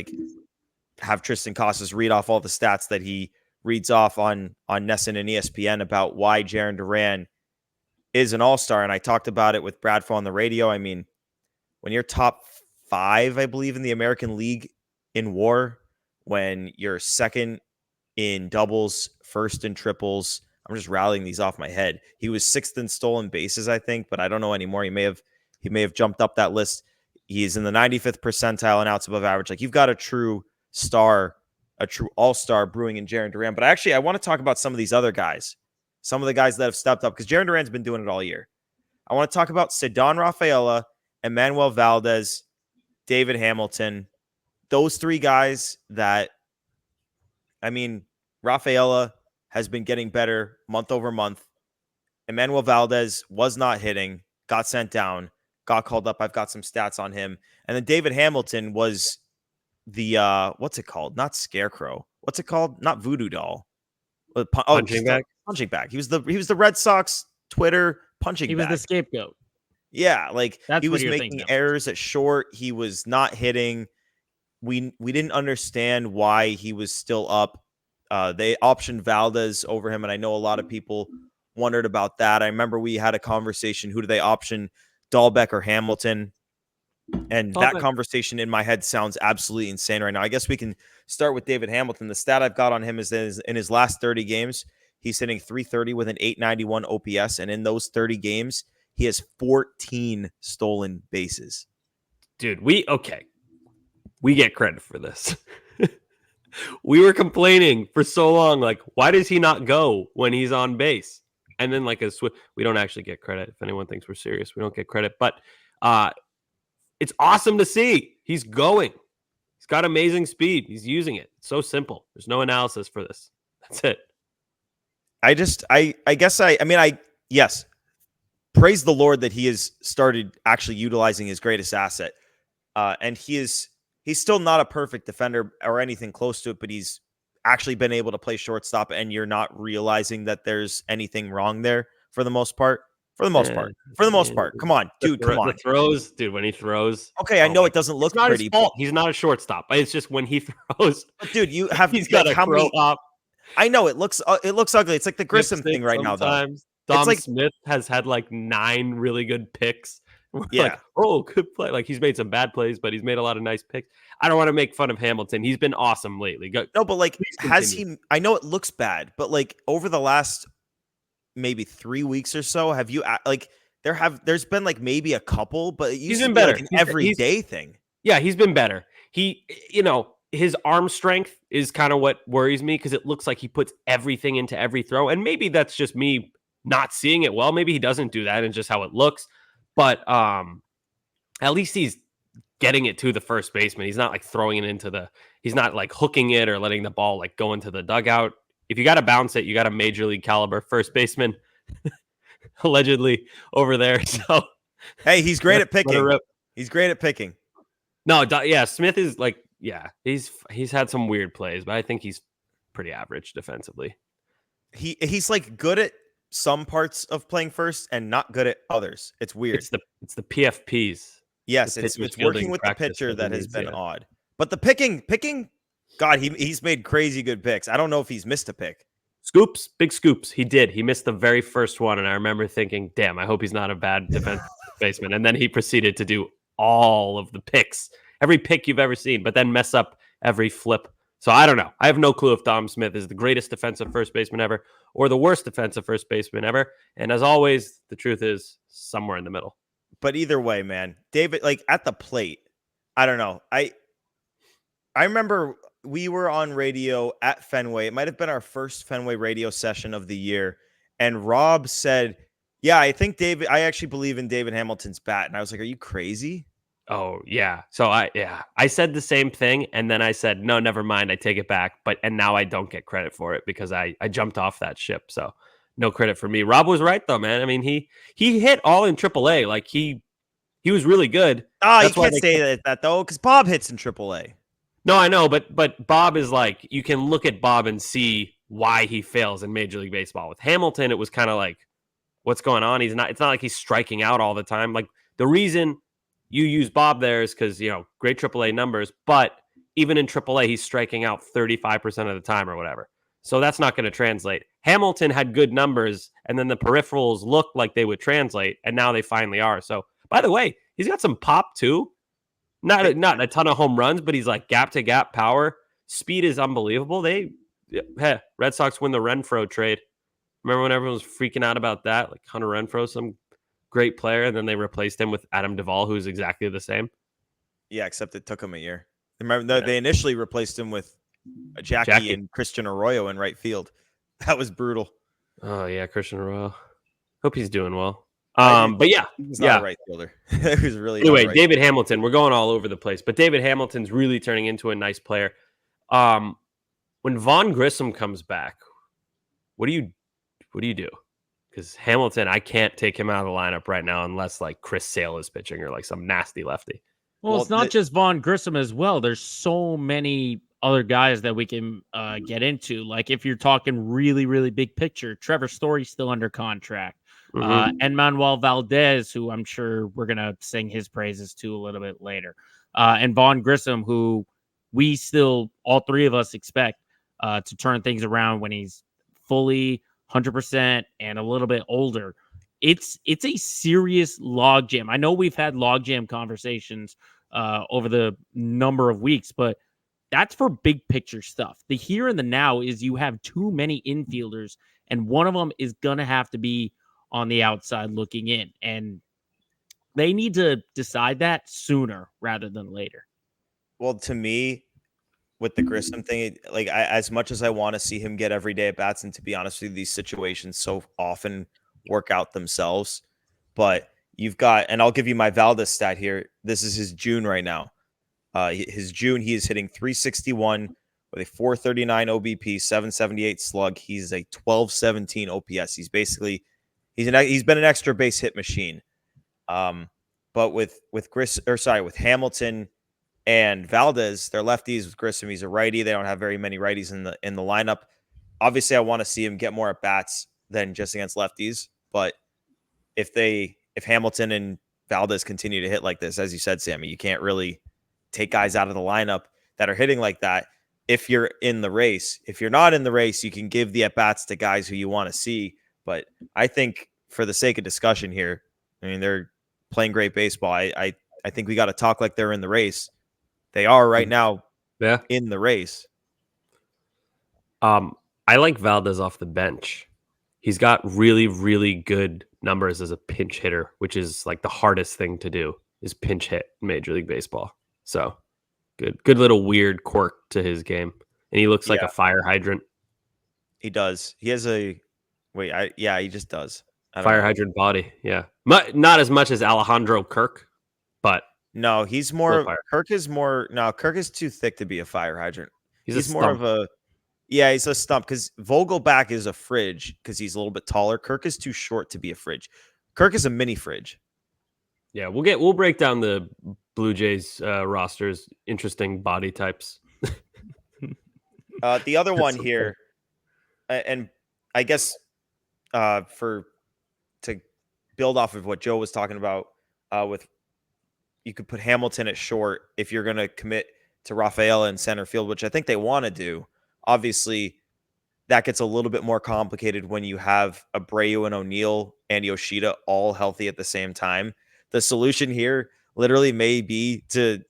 [SPEAKER 3] have Tristan Casas read off all the stats that he reads off on Nesson and ESPN about why Jarren Duran is an all-star. And I talked about it with Bradfo on the radio. I mean, when you're top 5, I believe, in the American League in WAR, when you're second in doubles, first in triples, I'm just rallying these off my head. He was 6th in stolen bases, I think, but I don't know anymore. He may have jumped up that list. He's in the 95th percentile in outs above average. Like, you've got a true star, a true all-star brewing in Jarren Duran. But actually, I want to talk about some of these other guys, some of the guys that have stepped up, because Jarren Duran's been doing it all year. I want to talk about Cedon Rafaela, Emmanuel Valdez, David Hamilton. Those 3 guys that, I mean, Rafaela has been getting better month over month. Emmanuel Valdez was not hitting, got sent down, got called up. I've got some stats on him. And then David Hamilton was the, what's it called? Not Scarecrow. What's it called? Not Voodoo Doll.
[SPEAKER 4] Punching bag.
[SPEAKER 3] Punching bag. He was the Red Sox Twitter punching bag.
[SPEAKER 5] He was the scapegoat.
[SPEAKER 3] Yeah, like,
[SPEAKER 5] That's
[SPEAKER 3] he
[SPEAKER 5] what
[SPEAKER 3] was
[SPEAKER 5] you're
[SPEAKER 3] making
[SPEAKER 5] thinking of.
[SPEAKER 3] errors at short. He was not hitting. We didn't understand why he was still up. They optioned Valdez over him, and I know a lot of people wondered about that. I remember we had a conversation, who do they option, Dahlbeck or Hamilton? And that conversation in my head sounds absolutely insane right now. I guess we can start with David Hamilton. The stat I've got on him is that in his last 30 games, he's hitting .330 with an .891 OPS, and in those 30 games, he has 14 stolen bases.
[SPEAKER 4] Dude, we get credit for this. We were complaining for so long, like, why does he not go when he's on base? And then we don't actually get credit. If anyone thinks we're serious, we don't get credit. But it's awesome to see. He's going. He's got amazing speed. He's using it. It's so simple. There's no analysis for this. That's it.
[SPEAKER 3] Yes. Praise the Lord that he has started actually utilizing his greatest asset. And he's still not a perfect defender or anything close to it, but he's actually been able to play shortstop, and you're not realizing that there's anything wrong there for the most part. For the most part. Come on, dude. Come on.
[SPEAKER 4] The throws, dude, when he throws.
[SPEAKER 3] Okay, I know it doesn't look
[SPEAKER 4] not
[SPEAKER 3] pretty.
[SPEAKER 4] His fault. He's not a shortstop. It's just when he throws.
[SPEAKER 3] But dude, he's
[SPEAKER 4] got to throw up.
[SPEAKER 3] I know it looks ugly. It's like the Grissom thing right now, though.
[SPEAKER 4] Dom Smith has had like 9 really good picks.
[SPEAKER 3] Yeah.
[SPEAKER 4] Like, oh, good play. Like, he's made some bad plays, but he's made a lot of nice picks. I don't want to make fun of Hamilton. He's been awesome lately.
[SPEAKER 3] No, but like, has he? I know it looks bad, but like over the last maybe 3 weeks or so, have you like there's been like maybe a couple, but it used to be better. Like an everyday thing.
[SPEAKER 4] Yeah, he's been better. His arm strength is kind of what worries me, because it looks like he puts everything into every throw, and maybe that's just me not seeing it well. Maybe he doesn't do that, and just how it looks. But at least he's getting it to the first baseman. He's not like throwing it he's not like hooking it or letting the ball like go into the dugout. If you got to bounce it, you got a major league caliber first baseman allegedly over there. So,
[SPEAKER 3] hey, he's great at picking. He's great at picking.
[SPEAKER 4] No, yeah, Smith is like, yeah, he's had some weird plays, but I think he's pretty average defensively.
[SPEAKER 3] He's like good at some parts of playing first and not good at others. It's weird.
[SPEAKER 4] It's the PFPs.
[SPEAKER 3] Yes, it's working with the pitcher that has been odd. But the picking, God, he's made crazy good picks. I don't know if he's missed a pick.
[SPEAKER 4] Scoops, big scoops. He did. He missed the very first one, and I remember thinking, damn, I hope he's not a bad defensive baseman. And then he proceeded to do all of the picks, every pick you've ever seen, but then mess up every flip. So I don't know. I have no clue if Dom Smith is the greatest defensive first baseman ever or the worst defensive first baseman ever. And as always, the truth is somewhere in the middle.
[SPEAKER 3] But either way, man, David, like at the plate, I don't know. I remember we were on radio at Fenway. It might have been our first Fenway radio session of the year. And Rob said, yeah, I actually believe in David Hamilton's bat. And I was like, are you crazy?
[SPEAKER 4] Oh, yeah. So I said the same thing. And then I said, no, never mind. I take it back. And now I don't get credit for it because I jumped off that ship. So no credit for me. Rob was right, though, man. I mean, he hit all in AAA. Like he was really good.
[SPEAKER 3] Oh, you can't say that though, because Bob hits in AAA.
[SPEAKER 4] No, I know. But Bob is like, you can look at Bob and see why he fails in Major League Baseball. With Hamilton, it was kind of like, what's going on? It's not like he's striking out all the time. Like the reason you use Bob there is because, great AAA numbers, but even in AAA, he's striking out 35% of the time or whatever. So that's not going to translate. Hamilton had good numbers, and then the peripherals looked like they would translate, and now they finally are. So, by the way, he's got some pop too. Not a ton of home runs, but he's like gap-to-gap power. Speed is unbelievable. Red Sox win the Renfroe trade. Remember when everyone was freaking out about that? Like Hunter Renfroe, some great player, and then they replaced him with Adam Duvall, who's exactly the same.
[SPEAKER 3] Yeah, except it took him a year. Remember, they initially replaced him with Jackie and Christian Arroyo in right field. That was brutal.
[SPEAKER 4] Oh yeah, Christian Arroyo. Hope he's doing well. But yeah,
[SPEAKER 3] he's not a right fielder. It was really
[SPEAKER 4] anyway. David Hamilton. We're going all over the place, but David Hamilton's really turning into a nice player. When Vaughn Grissom comes back, what do you do? Because Hamilton, I can't take him out of the lineup right now unless like Chris Sale is pitching or like some nasty lefty.
[SPEAKER 5] Well, it's not just Vaughn Grissom as well. There's so many other guys that we can get into. Like if you're talking really, really big picture, Trevor Story's still under contract. And Manuel Valdez, who I'm sure we're going to sing his praises to a little bit later. And Vaughn Grissom, who we still, all three of us expect to turn things around when he's fully 100% and a little bit older. It's a serious logjam. I know we've had logjam conversations over the number of weeks, but that's for big picture stuff. The here and the now is you have too many infielders, and one of them is going to have to be on the outside looking in. And they need to decide that sooner rather than later.
[SPEAKER 3] Well, to me, with the Grissom thing, like as much as I want to see him get every day at bats, and to be honest with you, these situations so often work out themselves. But you've got, and I'll give you my Valdez stat here. This is his June right now. His June, he is hitting 361 with a 439 OBP, 778 slug. He's a 1217 OPS. He's basically he's been an extra base hit machine. But with Hamilton and Valdez, they're lefties. With Grissom, he's a righty. They don't have very many righties in the lineup. Obviously, I want to see him get more at bats than just against lefties. But if Hamilton and Valdez continue to hit like this, as you said, Sammy, you can't really take guys out of the lineup that are hitting like that if you're in the race. If you're not in the race, you can give the at-bats to guys who you want to see. But I think for the sake of discussion here, I mean, they're playing great baseball. I think we got to talk like they're in the race. They are right now in the race.
[SPEAKER 4] I like Valdez off the bench. He's got really, really good numbers as a pinch hitter, which is like the hardest thing to do is pinch hit in Major League Baseball. So good little weird quirk to his game. And he looks like a fire hydrant.
[SPEAKER 3] He does. He has he just does.
[SPEAKER 4] Fire hydrant body. Yeah. Not as much as Alejandro Kirk, but
[SPEAKER 3] no, he's more, Kirk is too thick to be a fire hydrant. He's more of a, he's a stump because Vogelback is a fridge because he's a little bit taller. Kirk is too short to be a fridge. Kirk is a mini fridge.
[SPEAKER 4] Yeah, we'll break down the Blue Jays rosters. Interesting body types.
[SPEAKER 3] The other one here, and I guess to build off of what Joe was talking about, you could put Hamilton at short if you're going to commit to Rafael in center field, which I think they want to do. Obviously, that gets a little bit more complicated when you have Abreu and O'Neill and Yoshida all healthy at the same time. The solution here literally may be to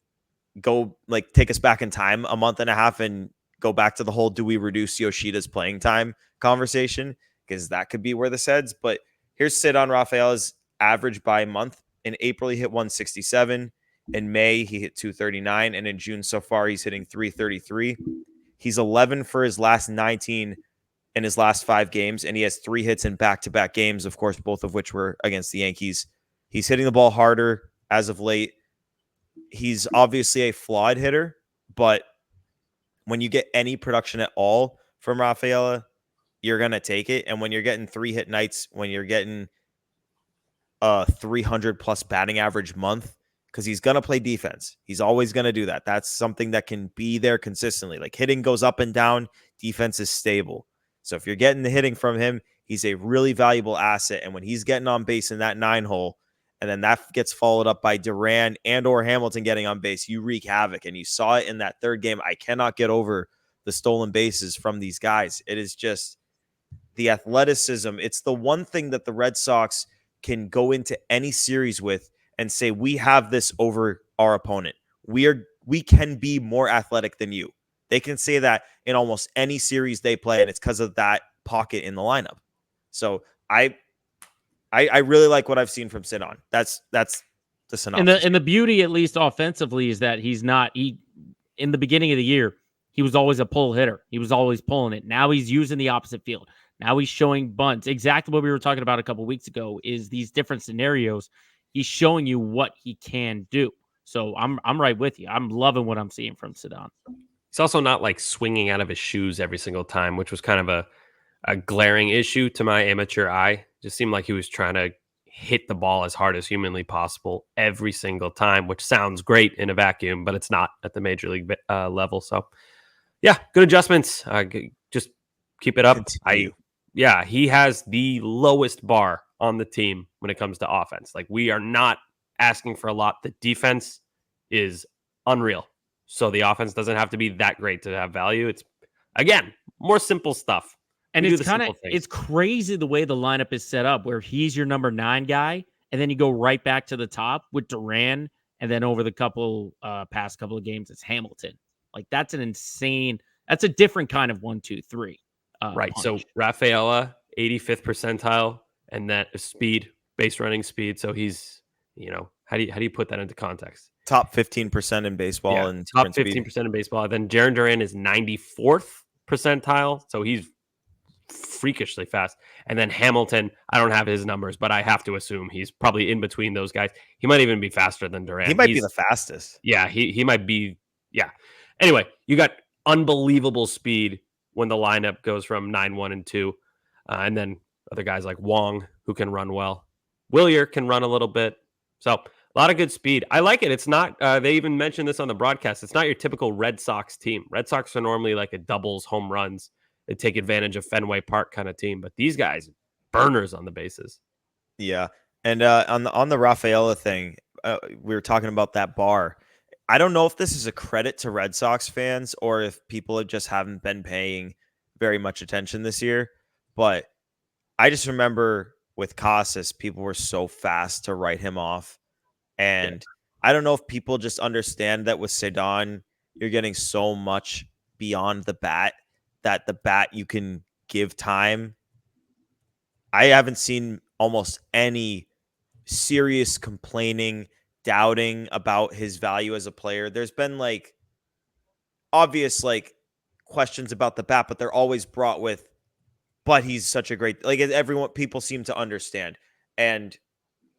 [SPEAKER 3] go take us back in time a month and a half and go back to the whole do we reduce Yoshida's playing time conversation, because that could be where this heads. But here's Ceddanne Rafaela's average by month. In April, he hit 167. In May, he hit 239. And in June so far, he's hitting 333. He's 11 for his last 19 in his last 5 games, and he has 3 hits in back-to-back games, of course, both of which were against the Yankees. He's hitting the ball harder as of late. He's obviously a flawed hitter, but when you get any production at all from Rafaela, you're going to take it. And when you're getting 3 hit nights, when you're getting a 300-plus batting average month, because he's going to play defense. He's always going to do that. That's something that can be there consistently. Like hitting goes up and down, defense is stable. So if you're getting the hitting from him, he's a really valuable asset. And when he's getting on base in that 9-hole, and then that gets followed up by Duran and or Hamilton getting on base, you wreak havoc. And you saw it in that 3rd game. I cannot get over the stolen bases from these guys. It is just the athleticism. It's the one thing that the Red Sox can go into any series with and say, we have this over our opponent. We can be more athletic than you. They can say that in almost any series they play, and it's because of that pocket in the lineup. So I really like what I've seen from Ceddanne. That's the synopsis.
[SPEAKER 5] And the beauty, at least offensively, is that in the beginning of the year, he was always a pull hitter. He was always pulling it. Now he's using the opposite field. Now he's showing bunts. Exactly what we were talking about a couple of weeks ago is these different scenarios. He's showing you what he can do. So I'm right with you. I'm loving what I'm seeing from Ceddanne.
[SPEAKER 4] He's also not swinging out of his shoes every single time, which was kind of a glaring issue to my amateur eye. Just seemed like he was trying to hit the ball as hard as humanly possible every single time, which sounds great in a vacuum, but it's not at the major league level. So yeah, good adjustments. Just keep it up. He has the lowest bar on the team when it comes to offense. We are not asking for a lot. The defense is unreal. So the offense doesn't have to be that great to have value. Again, more simple stuff.
[SPEAKER 5] And
[SPEAKER 4] We do
[SPEAKER 5] it's
[SPEAKER 4] the simple things.
[SPEAKER 5] it's crazy the way the lineup is set up, where he's your number 9 guy, and then you go right back to the top with Duran, and then over the past couple of games, it's Hamilton. Like that's a different kind of 1-2-3.
[SPEAKER 4] Right.
[SPEAKER 5] Punch.
[SPEAKER 4] So Rafaela, 85th percentile, and that is speed, base running speed. So he's, how do you put that into context?
[SPEAKER 3] Top 15% in baseball and
[SPEAKER 4] top 15% in baseball. Then Jarren Duran is 94th percentile, so he's freakishly fast. And then Hamilton, I don't have his numbers, but I have to assume he's probably in between those guys. He might even be faster than Duran.
[SPEAKER 3] He might be the fastest.
[SPEAKER 4] Yeah, he might be. Yeah. Anyway, you got unbelievable speed when the lineup goes from 9-1 and 2, and then other guys like Wong who can run well. Willier can run a little bit. So a lot of good speed. I like it. It's not. They even mentioned this on the broadcast. It's not your typical Red Sox team. Red Sox are normally like a doubles home runs. They take advantage of Fenway Park kind of team, but these guys, burners on the bases.
[SPEAKER 3] Yeah, and on the Rafaela thing, we were talking about that bar. I don't know if this is a credit to Red Sox fans or if people just haven't been paying very much attention this year, but I just remember with Casas, people were so fast to write him off, and I don't know if people just understand that with Cedon, you're getting so much beyond the bat that the bat you can give time. I haven't seen almost any serious complaining, doubting about his value as a player. There's been obvious questions about the bat, but they're always brought with, but he's such a great, people seem to understand. And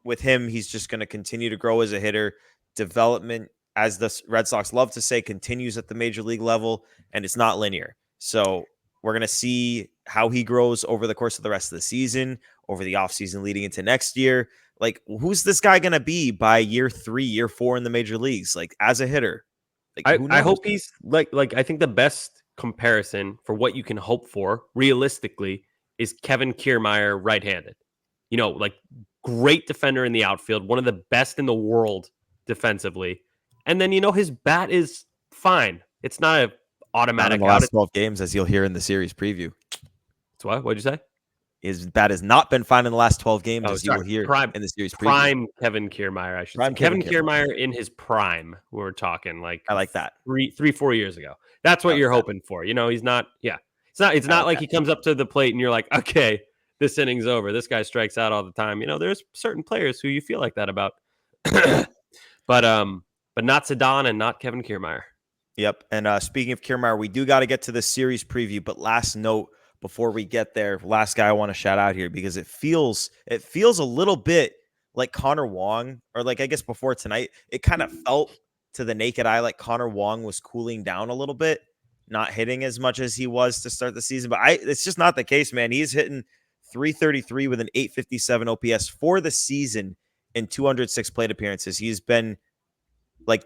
[SPEAKER 3] with him, he's just going to continue to grow as a hitter. Development, as the Red Sox love to say, continues at the major league level, and it's not linear. So we're going to see how he grows over the course of the rest of the season, over the offseason leading into next year. Who's this guy going to be by year 3, year 4 in the major leagues, as a hitter?
[SPEAKER 4] I hope he's I think the best comparison for what you can hope for realistically is Kevin Kiermaier right-handed. Great defender in the outfield, one of the best in the world defensively. And then, his bat is fine. It's not an automatic
[SPEAKER 3] out. In the last 12 games, as you'll hear in the series preview.
[SPEAKER 4] It's what? What'd you say?
[SPEAKER 3] His bat has not been fine in the last 12 games, as you will hear in the series preview.
[SPEAKER 4] Prime Kevin Kiermaier, I should say. Kevin Kiermaier in his prime, we're talking
[SPEAKER 3] I like that.
[SPEAKER 4] 3-4 years ago. That's what you're hoping for. He's not, It's not like he comes up to the plate and you're like, okay, this inning's over. This guy strikes out all the time. There's certain players who you feel like that about. But not Cedon and not Kevin Kiermaier.
[SPEAKER 3] Yep. And speaking of Kiermaier, we do got to get to the series preview, but last note before we get there, last guy I want to shout out here because it feels a little bit like Connor Wong, or I guess before tonight, it kind of felt to the naked eye like Connor Wong was cooling down a little bit, not hitting as much as he was to start the season. But it's just not the case, man. He's hitting .333 with an .857 OPS for the season in 206 plate appearances. He's been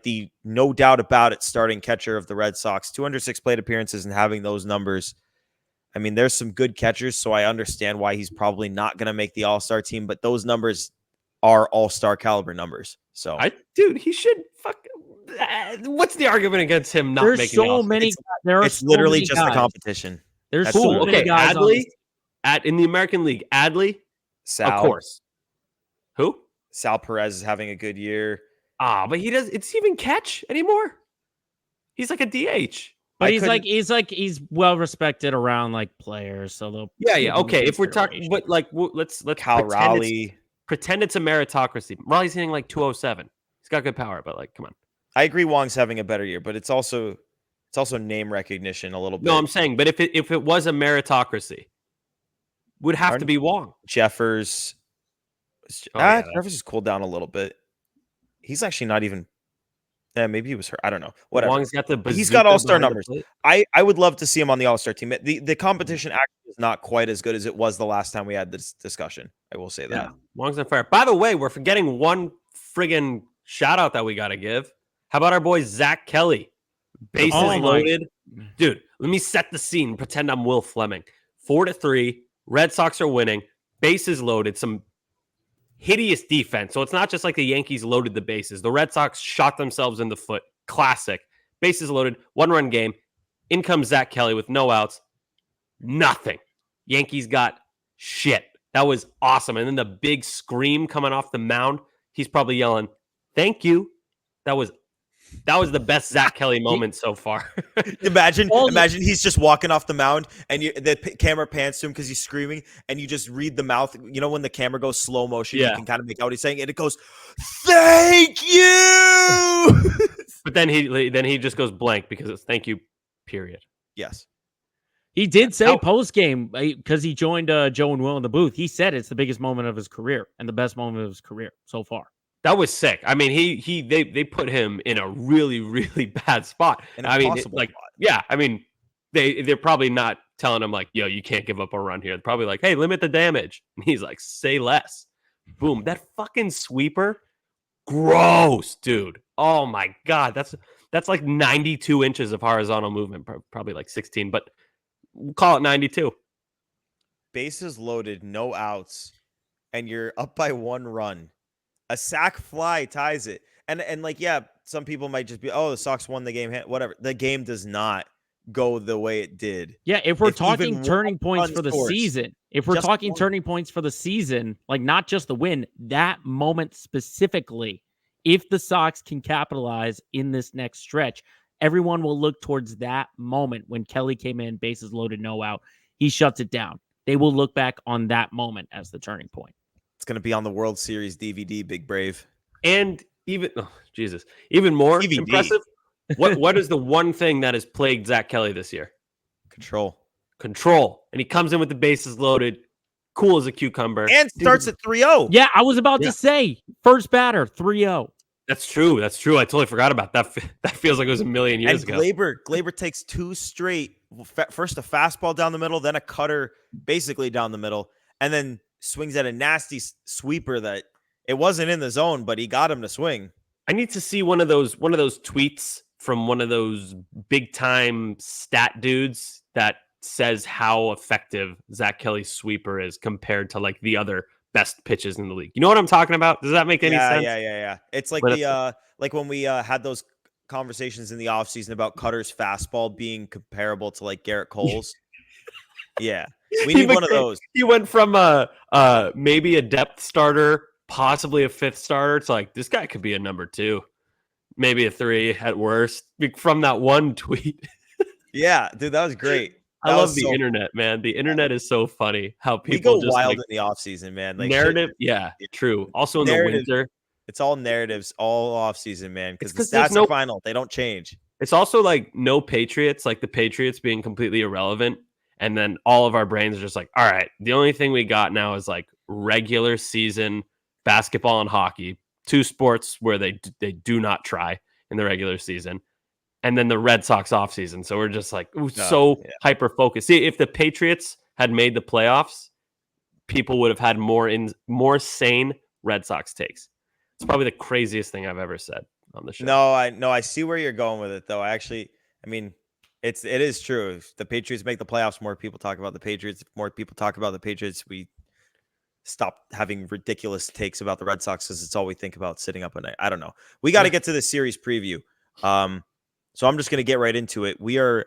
[SPEAKER 3] the no doubt about it starting catcher of the Red Sox. 206 plate appearances and having those numbers. I mean, there's some good catchers, so I understand why he's probably not going to make the All-Star team, but those numbers are All-Star caliber numbers. So,
[SPEAKER 4] he should what's the argument against him not making the All-Star?
[SPEAKER 3] It's literally just a competition.
[SPEAKER 5] There's so many guys
[SPEAKER 4] Adley in the American League. Adley,
[SPEAKER 3] Sal,
[SPEAKER 4] of course. Who?
[SPEAKER 3] Sal Perez is having a good year.
[SPEAKER 4] But he does. It's even catch anymore. He's like a DH.
[SPEAKER 5] But he's well respected around players. So
[SPEAKER 4] okay. If we're talking, but let's
[SPEAKER 3] Cal Raleigh.
[SPEAKER 4] Pretend it's a meritocracy. Raleigh's hitting 207. He's got good power, but come on.
[SPEAKER 3] I agree. Wong's having a better year, but it's also name recognition a little bit.
[SPEAKER 4] No, I'm saying, but if it was a meritocracy, would have to be Wong.
[SPEAKER 3] Jeffers. Jeffers has cooled down a little bit. He's actually not even. Yeah, maybe he was hurt. I don't know. Whatever.
[SPEAKER 4] Wong's got
[SPEAKER 3] he's got All-Star numbers. I would love to see him on the All-Star team. The competition actually is not quite as good as it was the last time we had this discussion. I will say that.
[SPEAKER 4] Yeah, Wong's on fire. By the way, we're forgetting one friggin' shout out that we got to give. How about our boy Zack Kelly? Bases loaded. Dude, let me set the scene. Pretend I'm Will Fleming. 4-3. Red Sox are winning. Bases loaded. Some hideous defense. So it's not just like the Yankees loaded the bases. The Red Sox shot themselves in the foot. Classic. Bases loaded. 1-run game. In comes Zack Kelly with no outs. Nothing. Yankees got shit. That was awesome. And then the big scream coming off the mound. He's probably yelling, "Thank you." That was the best Zack Kelly moment so far.
[SPEAKER 3] Imagine he's just walking off the mound, and the camera pans to him because he's screaming, and you just read the mouth. You know when the camera goes slow motion, you can kind of make out what he's saying, and it goes, "Thank you."
[SPEAKER 4] But then he just goes blank because it's "thank you," period.
[SPEAKER 3] Yes.
[SPEAKER 5] He did say post game, because he joined Joe and Will in the booth. He said it's the biggest moment of his career and the best moment of his career so far.
[SPEAKER 4] That was sick. I mean, they put him in a really, really bad spot. They're probably not telling him like, "Yo, you can't give up a run here." They're probably like, "Hey, limit the damage." And he's like, "Say less." Boom. That fucking sweeper. Gross, dude. Oh my God. That's like 92 inches of horizontal movement, probably like 16, but we'll call it 92.
[SPEAKER 3] Bases loaded, no outs, and you're up by 1 run. A sac fly ties it. And like, yeah, some people might just be, "Oh, the Sox won the game." Whatever. The game does not go the way it did.
[SPEAKER 5] Yeah, if we're talking turning points for the season, like not just the win, that moment specifically, if the Sox can capitalize in this next stretch, everyone will look towards that moment when Kelly came in, bases loaded, no out. He shuts it down. They will look back on that moment as the turning point.
[SPEAKER 3] It's going to be on the World Series DVD, Big Brave.
[SPEAKER 4] And even more
[SPEAKER 3] DVD.
[SPEAKER 4] Impressive. What is the one thing that has plagued Zack Kelly this year?
[SPEAKER 3] Control.
[SPEAKER 4] And he comes in with the bases loaded, cool as a cucumber.
[SPEAKER 3] And starts at 3-0.
[SPEAKER 5] Yeah, I was about to say, first batter, 3-0.
[SPEAKER 4] That's true. I totally forgot about that. That feels like it was a million years ago.
[SPEAKER 3] Gleyber takes 2 straight. First a fastball down the middle, then a cutter basically down the middle, and then swings at a nasty sweeper that it wasn't in the zone, but he got him to swing.
[SPEAKER 4] I need to see one of those tweets from one of those big time stat dudes that says how effective Zack Kelly's sweeper is compared to like the other best pitches in the league. You know what I'm talking about? Does that make any sense?
[SPEAKER 3] Yeah. It's like like when we had those conversations in the offseason about Cutter's fastball being comparable to like Garrett Cole's. Yeah. We need one of those.
[SPEAKER 4] He went from maybe a depth starter, possibly a 5th starter, to like, this guy could be a number 2, maybe a 3 at worst, from that one tweet.
[SPEAKER 3] Yeah, dude, that was great.
[SPEAKER 4] I love the internet, man. The internet is so funny. How people
[SPEAKER 3] go
[SPEAKER 4] just
[SPEAKER 3] wild
[SPEAKER 4] like,
[SPEAKER 3] in the offseason, man. Like
[SPEAKER 4] narrative, true. Also in the winter.
[SPEAKER 3] It's all narratives all offseason, man, because the stats are final. They don't change.
[SPEAKER 4] It's also like no Patriots, like the Patriots being completely irrelevant. And then all of our brains are just like, all right, the only thing we got now is like regular season basketball and hockey, 2 sports where they do not try in the regular season. And then the Red Sox offseason. So we're just like hyper focused. See, if the Patriots had made the playoffs, people would have had more sane Red Sox takes. It's probably the craziest thing I've ever said on the show.
[SPEAKER 3] No, I see where you're going with it, though. It is true. If the Patriots make the playoffs, more people talk about the Patriots. If more people talk about the Patriots, we stop having ridiculous takes about the Red Sox because it's all we think about sitting up at night. I don't know. We got to get to the series preview. So I'm just going to get right into it. We are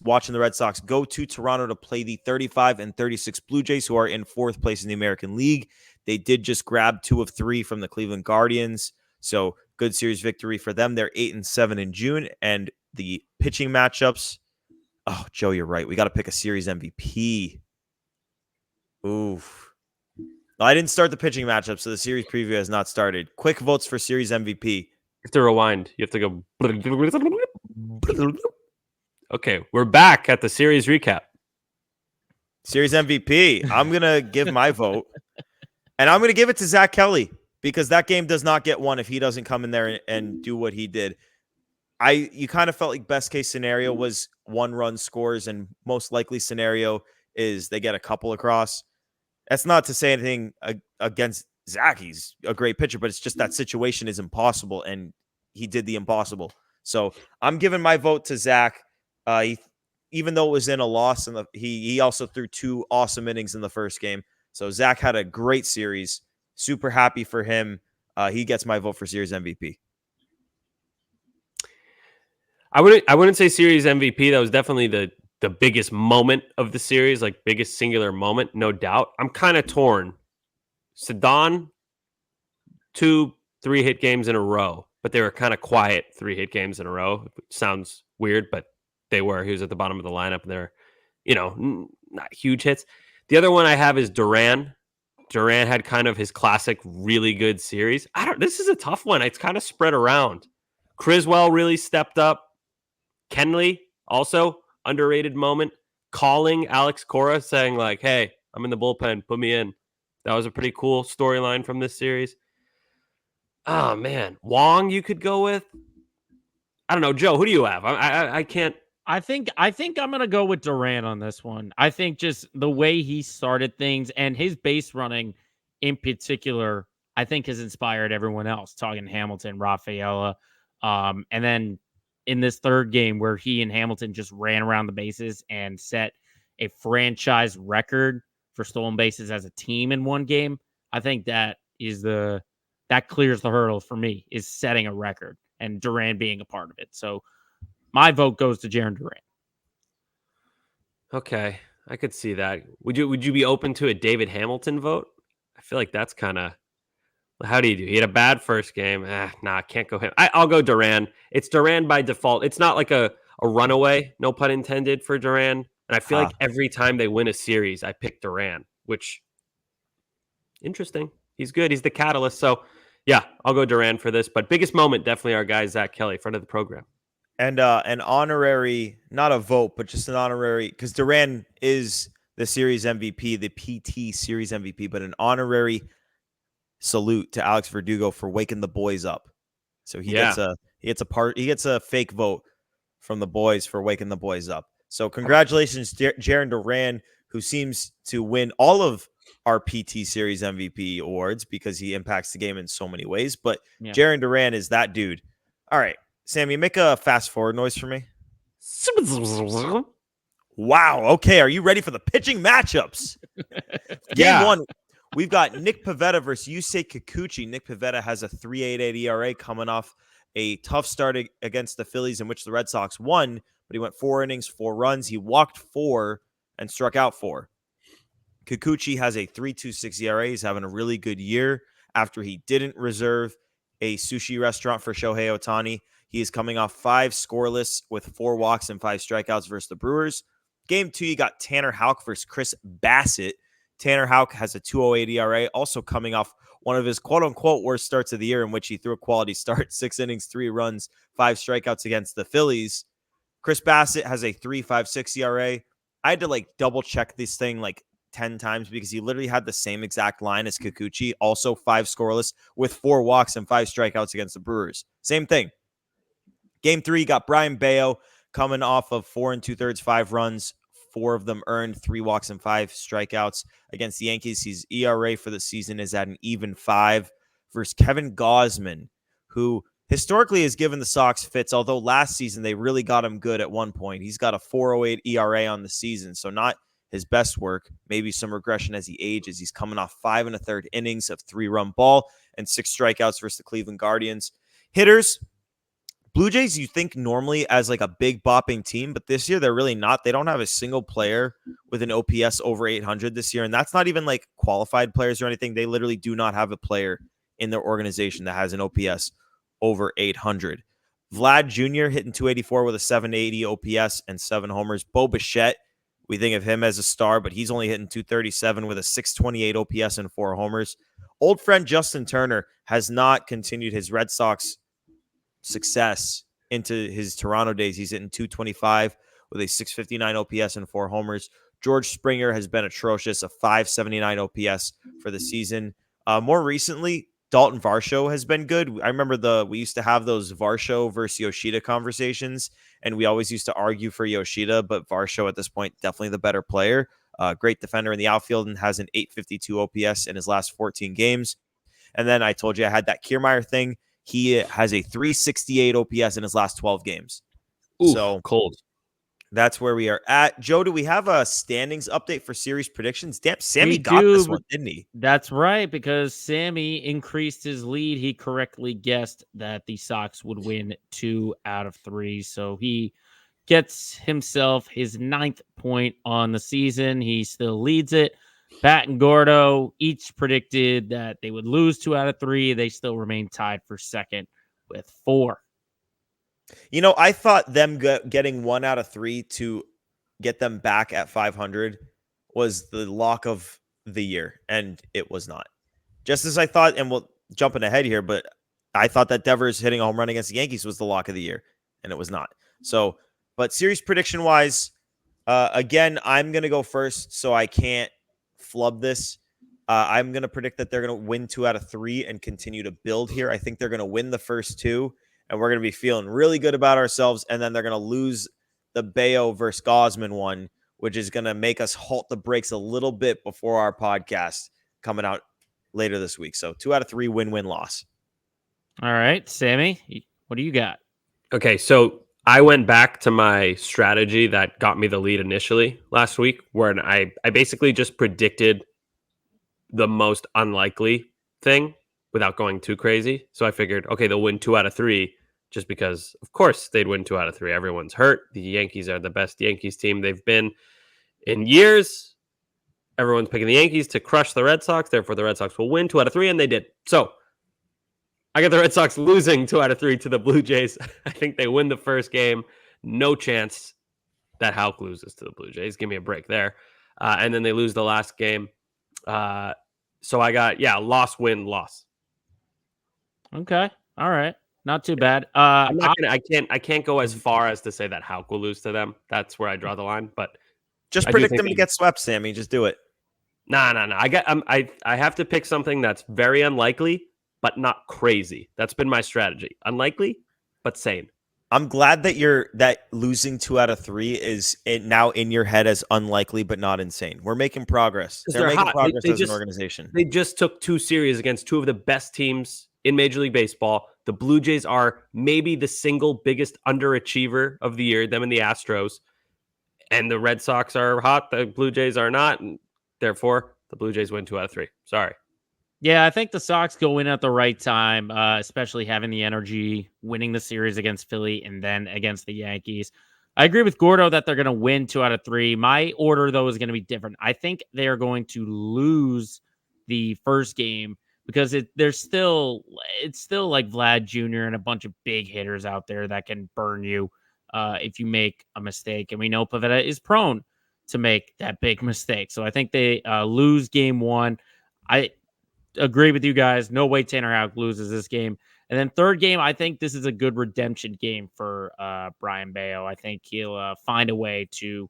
[SPEAKER 3] watching the Red Sox go to Toronto to play the 35 and 36 Blue Jays, who are in 4th place in the American League. They did just grab 2 of 3 from the Cleveland Guardians. So good series victory for them. They're 8-7 in June. And the pitching matchups. Oh, Joe, you're right. We got to pick a series MVP. Oof. I didn't start the pitching matchup, so the series preview has not started. Quick votes for series MVP.
[SPEAKER 4] You have to rewind. You have to go. Okay, we're back at the series recap.
[SPEAKER 3] Series MVP. I'm going to give my vote. And I'm going to give it to Zack Kelly because that game does not get won if he doesn't come in there and do what he did. You kind of felt like best case scenario was 1-run scores, and most likely scenario is they get a couple across. That's not to say anything against Zack. He's a great pitcher, but it's just that situation is impossible, and he did the impossible. So I'm giving my vote to Zack. Even though it was in a loss, and he also threw 2 awesome innings in the first game. So Zack had a great series. Super happy for him. He gets my vote for series MVP.
[SPEAKER 4] I wouldn't say series MVP. That was definitely the biggest moment of the series, like biggest singular moment, no doubt. I'm kind of torn. Sedon, 2 3-hit games in a row, but they were kind of quiet 3-hit games in a row. Sounds weird, but they were. He was at the bottom of the lineup, and they're, not huge hits. The other one I have is Duran. Duran had kind of his classic, really good series. This is a tough one. It's kind of spread around. Criswell really stepped up. Kenley also underrated moment. Calling Alex Cora, saying like, "Hey, I'm in the bullpen. Put me in." That was a pretty cool storyline from this series. Oh man, Wong you could go with. I don't know, Joe. Who do you have? I can't.
[SPEAKER 5] I think I'm gonna go with Duran on this one. I think just the way he started things and his base running in particular, I think has inspired everyone else. Talking Hamilton, Rafaela, and then in this third game where he and Hamilton just ran around the bases and set a franchise record for stolen bases as a team in one game. I think that clears the hurdle for me, is setting a record and Duran being a part of it. So my vote goes to Jarren Duran.
[SPEAKER 4] Okay, I could see that. Would you be open to a David Hamilton vote? I feel like that's kind of. How do you do? He had a bad first game. Can't go him. I'll go Duran. It's Duran by default. It's not like a runaway, no pun intended, for Duran. And I feel like every time they win a series, I pick Duran, which interesting. He's good. He's the catalyst. So yeah, I'll go Duran for this. But biggest moment, definitely our guy Zack Kelly, front of the program.
[SPEAKER 3] And an honorary, not a vote, but just an honorary, because Duran is the series MVP, the PT series MVP, but an honorary salute to Alex Verdugo for waking the boys up. So he gets a fake vote from the boys for waking the boys up. So congratulations, Jarren Duran, who seems to win all of our PT series MVP awards because he impacts the game in so many ways. But Jarren Duran is that dude. All right. Sammy, make a fast forward noise for me. Wow. Okay. Are you ready for the pitching matchups? Game one, we've got Nick Pivetta versus Yusei Kikuchi. Nick Pivetta has a 3.88 ERA coming off a tough start against the Phillies in which the Red Sox won, but he went 4 innings, 4 runs. He walked 4 and struck out 4. Kikuchi has a 3.26 ERA. He's having a really good year after he didn't reserve a sushi restaurant for Shohei Ohtani. He is coming off 5 scoreless with 4 walks and 5 strikeouts versus the Brewers. Game 2, you got Tanner Houck versus Chris Bassett. Tanner Houck has a 2.08 ERA, also coming off one of his quote-unquote worst starts of the year in which he threw a quality start, 6 innings, 3 runs, 5 strikeouts against the Phillies. Chris Bassett has a 3.56 ERA. I had to double-check this thing 10 times because he literally had the same exact line as Kikuchi, also 5 scoreless with 4 walks and 5 strikeouts against the Brewers. Same thing. Game 3, you got Brian Bayo coming off of 4 2/3, 5 runs, 4 of them earned, 3 walks and 5 strikeouts against the Yankees. His ERA for the season is at an even 5 versus Kevin Gausman, who historically has given the Sox fits, although last season they really got him good at one point. He's got a 4.08 ERA on the season, so not his best work. Maybe some regression as he ages. He's coming off 5 1/3 innings of 3-run ball and 6 strikeouts versus the Cleveland Guardians. Hitters, Blue Jays, you think normally as a big bopping team, but this year they're really not. They don't have a single player with an OPS over 800 this year, and that's not even qualified players or anything. They literally do not have a player in their organization that has an OPS over 800. Vlad Jr. hitting 284 with a 780 OPS and 7 homers. Bo Bichette, we think of him as a star, but he's only hitting 237 with a 628 OPS and 4 homers. Old friend Justin Turner has not continued his Red Sox success into his Toronto days. He's hitting 225 with a 659 OPS and 4 homers. George Springer has been atrocious, a 579 OPS for the season. More recently, Dalton Varsho has been good. I remember we used to have those Varsho versus Yoshida conversations, and we always used to argue for Yoshida, but Varsho at this point, definitely the better player. Great defender in the outfield and has an 852 OPS in his last 14 games. And then I told you I had that Kiermaier thing. He has a 368 OPS in his last 12 games.
[SPEAKER 4] Oof,
[SPEAKER 3] so
[SPEAKER 4] cold.
[SPEAKER 3] That's where we are at. Joe, do we have a standings update for series predictions? Damn, Sammy
[SPEAKER 5] We
[SPEAKER 3] got this
[SPEAKER 5] do.
[SPEAKER 3] one, didn't he?
[SPEAKER 5] That's right, because Sammy increased his lead. He correctly guessed that the Sox would win 2 out of 3. So he gets himself his 9th point on the season. He still leads it. Pat and Gordo each predicted that they would lose 2 out of 3. They still remain tied for second with 4.
[SPEAKER 3] You know, I thought them getting 1 out of 3 to get them back at 500 was the lock of the year, and it was not. Just as I thought, and we'll jumping ahead here, but I thought that Devers hitting a home run against the Yankees was the lock of the year, and it was not. So, but series prediction wise, again, I'm going to go first, so I can't flub this. I'm going to predict that they're going to win 2 out of 3 and continue to build here. I think they're going to win the first 2, and we're going to be feeling really good about ourselves, and then they're going to lose the Bayo versus Gosman one, which is going to make us halt the brakes a little bit before our podcast coming out later this week. So 2 out of 3 win-win loss.
[SPEAKER 5] All right, Sammy, what do you got?
[SPEAKER 4] Okay, so I went back to my strategy that got me the lead initially last week, where I basically just predicted the most unlikely thing without going too crazy. So I figured, okay, they'll win 2 out of 3 just because, of course, they'd win 2 out of 3. Everyone's hurt. The Yankees are the best Yankees team they've been in years. Everyone's picking the Yankees to crush the Red Sox. Therefore, the Red Sox will win 2 out of 3, and they did. So I got the Red Sox losing 2 out of 3 to the Blue Jays. I think they win the first game. No chance that Houck loses to the Blue Jays. Give me a break there. And then they lose the last game. So I got, loss, win, loss.
[SPEAKER 5] Okay. All right. Not too bad.
[SPEAKER 4] I'm not gonna, I can't go as far as to say that Houck will lose to them. That's where I draw the line. But
[SPEAKER 3] just predict them to get swept, Sammy. Just do it.
[SPEAKER 4] No. I have to pick something that's very unlikely, but not crazy. That's been my strategy. Unlikely, but sane.
[SPEAKER 3] I'm glad that losing 2 out of 3 is now in your head as unlikely, but not insane. We're making progress. They're making progress as an organization.
[SPEAKER 4] They just took 2 series against 2 of the best teams in Major League Baseball. The Blue Jays are maybe the single biggest underachiever of the year, them and the Astros. And the Red Sox are hot. The Blue Jays are not. And therefore, the Blue Jays win 2 out of 3. Sorry.
[SPEAKER 5] Yeah, I think the Sox go in at the right time, especially having the energy, winning the series against Philly and then against the Yankees. I agree with Gordo that they're going to win 2 out of 3. My order, though, is going to be different. I think they are going to lose the first game because it's still like Vlad Jr. and a bunch of big hitters out there that can burn you if you make a mistake. And we know Pivetta is prone to make that big mistake. So I think they lose game 1. I agree with you guys. No way Tanner Houck loses this game. And then third game, I think this is a good redemption game for Brian Bayo. I think he'll find a way to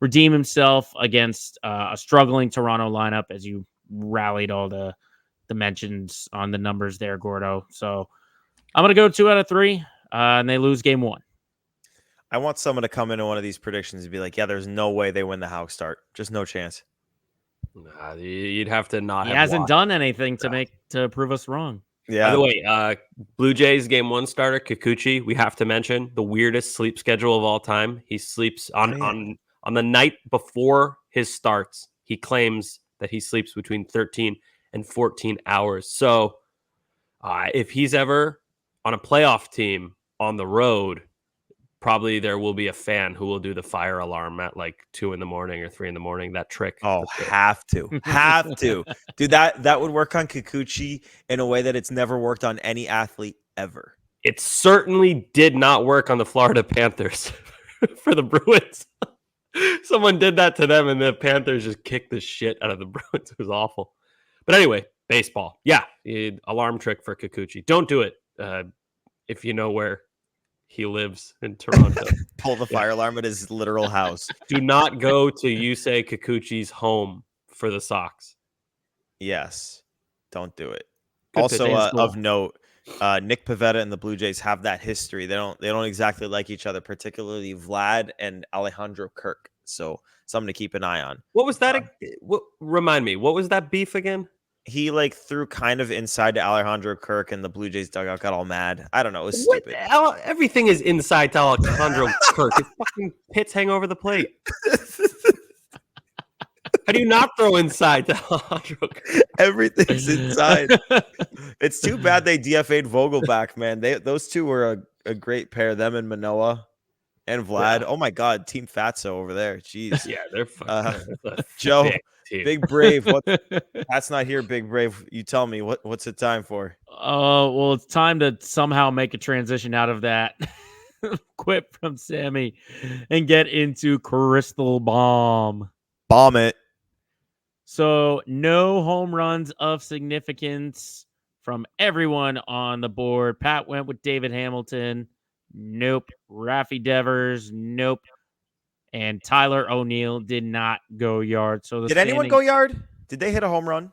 [SPEAKER 5] redeem himself against a struggling Toronto lineup, as you rallied all the mentions on the numbers there, Gordo. So I'm going to go 2 out of 3, and they lose game 1.
[SPEAKER 3] I want someone to come into one of these predictions and be like, yeah, there's no way they win the Houck start. Just no chance.
[SPEAKER 4] Nah, you'd have to not.
[SPEAKER 5] He hasn't done anything to prove us wrong.
[SPEAKER 3] Yeah.
[SPEAKER 4] By the way, Blue Jays game 1 starter Kikuchi. We have to mention the weirdest sleep schedule of all time. He sleeps on the night before his starts. He claims that he sleeps between 13 and 14 hours. So, if he's ever on a playoff team on the road, probably there will be a fan who will do the fire alarm at like 2 a.m. or 3 a.m. That trick.
[SPEAKER 3] Oh, have to. Dude, that would work on Kikuchi in a way that it's never worked on any athlete ever.
[SPEAKER 4] It certainly did not work on the Florida Panthers for the Bruins. Someone did that to them, and the Panthers just kicked the shit out of the Bruins. It was awful. But anyway, baseball. Yeah, alarm trick for Kikuchi. Don't do it if you know where he lives in Toronto.
[SPEAKER 3] Pull the fire alarm at his literal house.
[SPEAKER 4] Do not go to Yusei Kikuchi's home for the Sox.
[SPEAKER 3] Yes. Don't do it.
[SPEAKER 4] Good
[SPEAKER 3] Also,
[SPEAKER 4] pitch.
[SPEAKER 3] of note, Nick Pivetta and the Blue Jays have that history. They don't exactly like each other, particularly Vlad and Alejandro Kirk. So something to keep an eye on.
[SPEAKER 4] What was that? Remind me. What was that beef again?
[SPEAKER 3] he like threw kind of inside to Alejandro Kirk, and the Blue Jays dugout got all mad. I don't know. It was
[SPEAKER 4] What
[SPEAKER 3] stupid.
[SPEAKER 4] the hell? Everything is inside to Alejandro Kirk. His fucking pits hang over the plate. How do you not throw inside to Alejandro Kirk?
[SPEAKER 3] Everything's inside. It's too bad they DFA'd Vogelback, man. Those two were a great pair. Them and Manoah and Vlad.
[SPEAKER 4] Yeah.
[SPEAKER 3] Oh my God, Team Fatso over there. Jeez.
[SPEAKER 4] Yeah, they're fucking
[SPEAKER 3] Joe,
[SPEAKER 4] thick, team.
[SPEAKER 3] Big Brave. Pat's not here. Big Brave. You tell me what's it time for?
[SPEAKER 5] Well, it's time to somehow make a transition out of that quip from Sammy and get into Crystal Bomb.
[SPEAKER 3] Bomb it.
[SPEAKER 5] So, no home runs of significance from everyone on the board. Pat went with David Hamilton. Nope. Raffy Devers. Nope. And Tyler O'Neill did not go yard. So
[SPEAKER 3] Did anyone go yard? Did they hit a home run?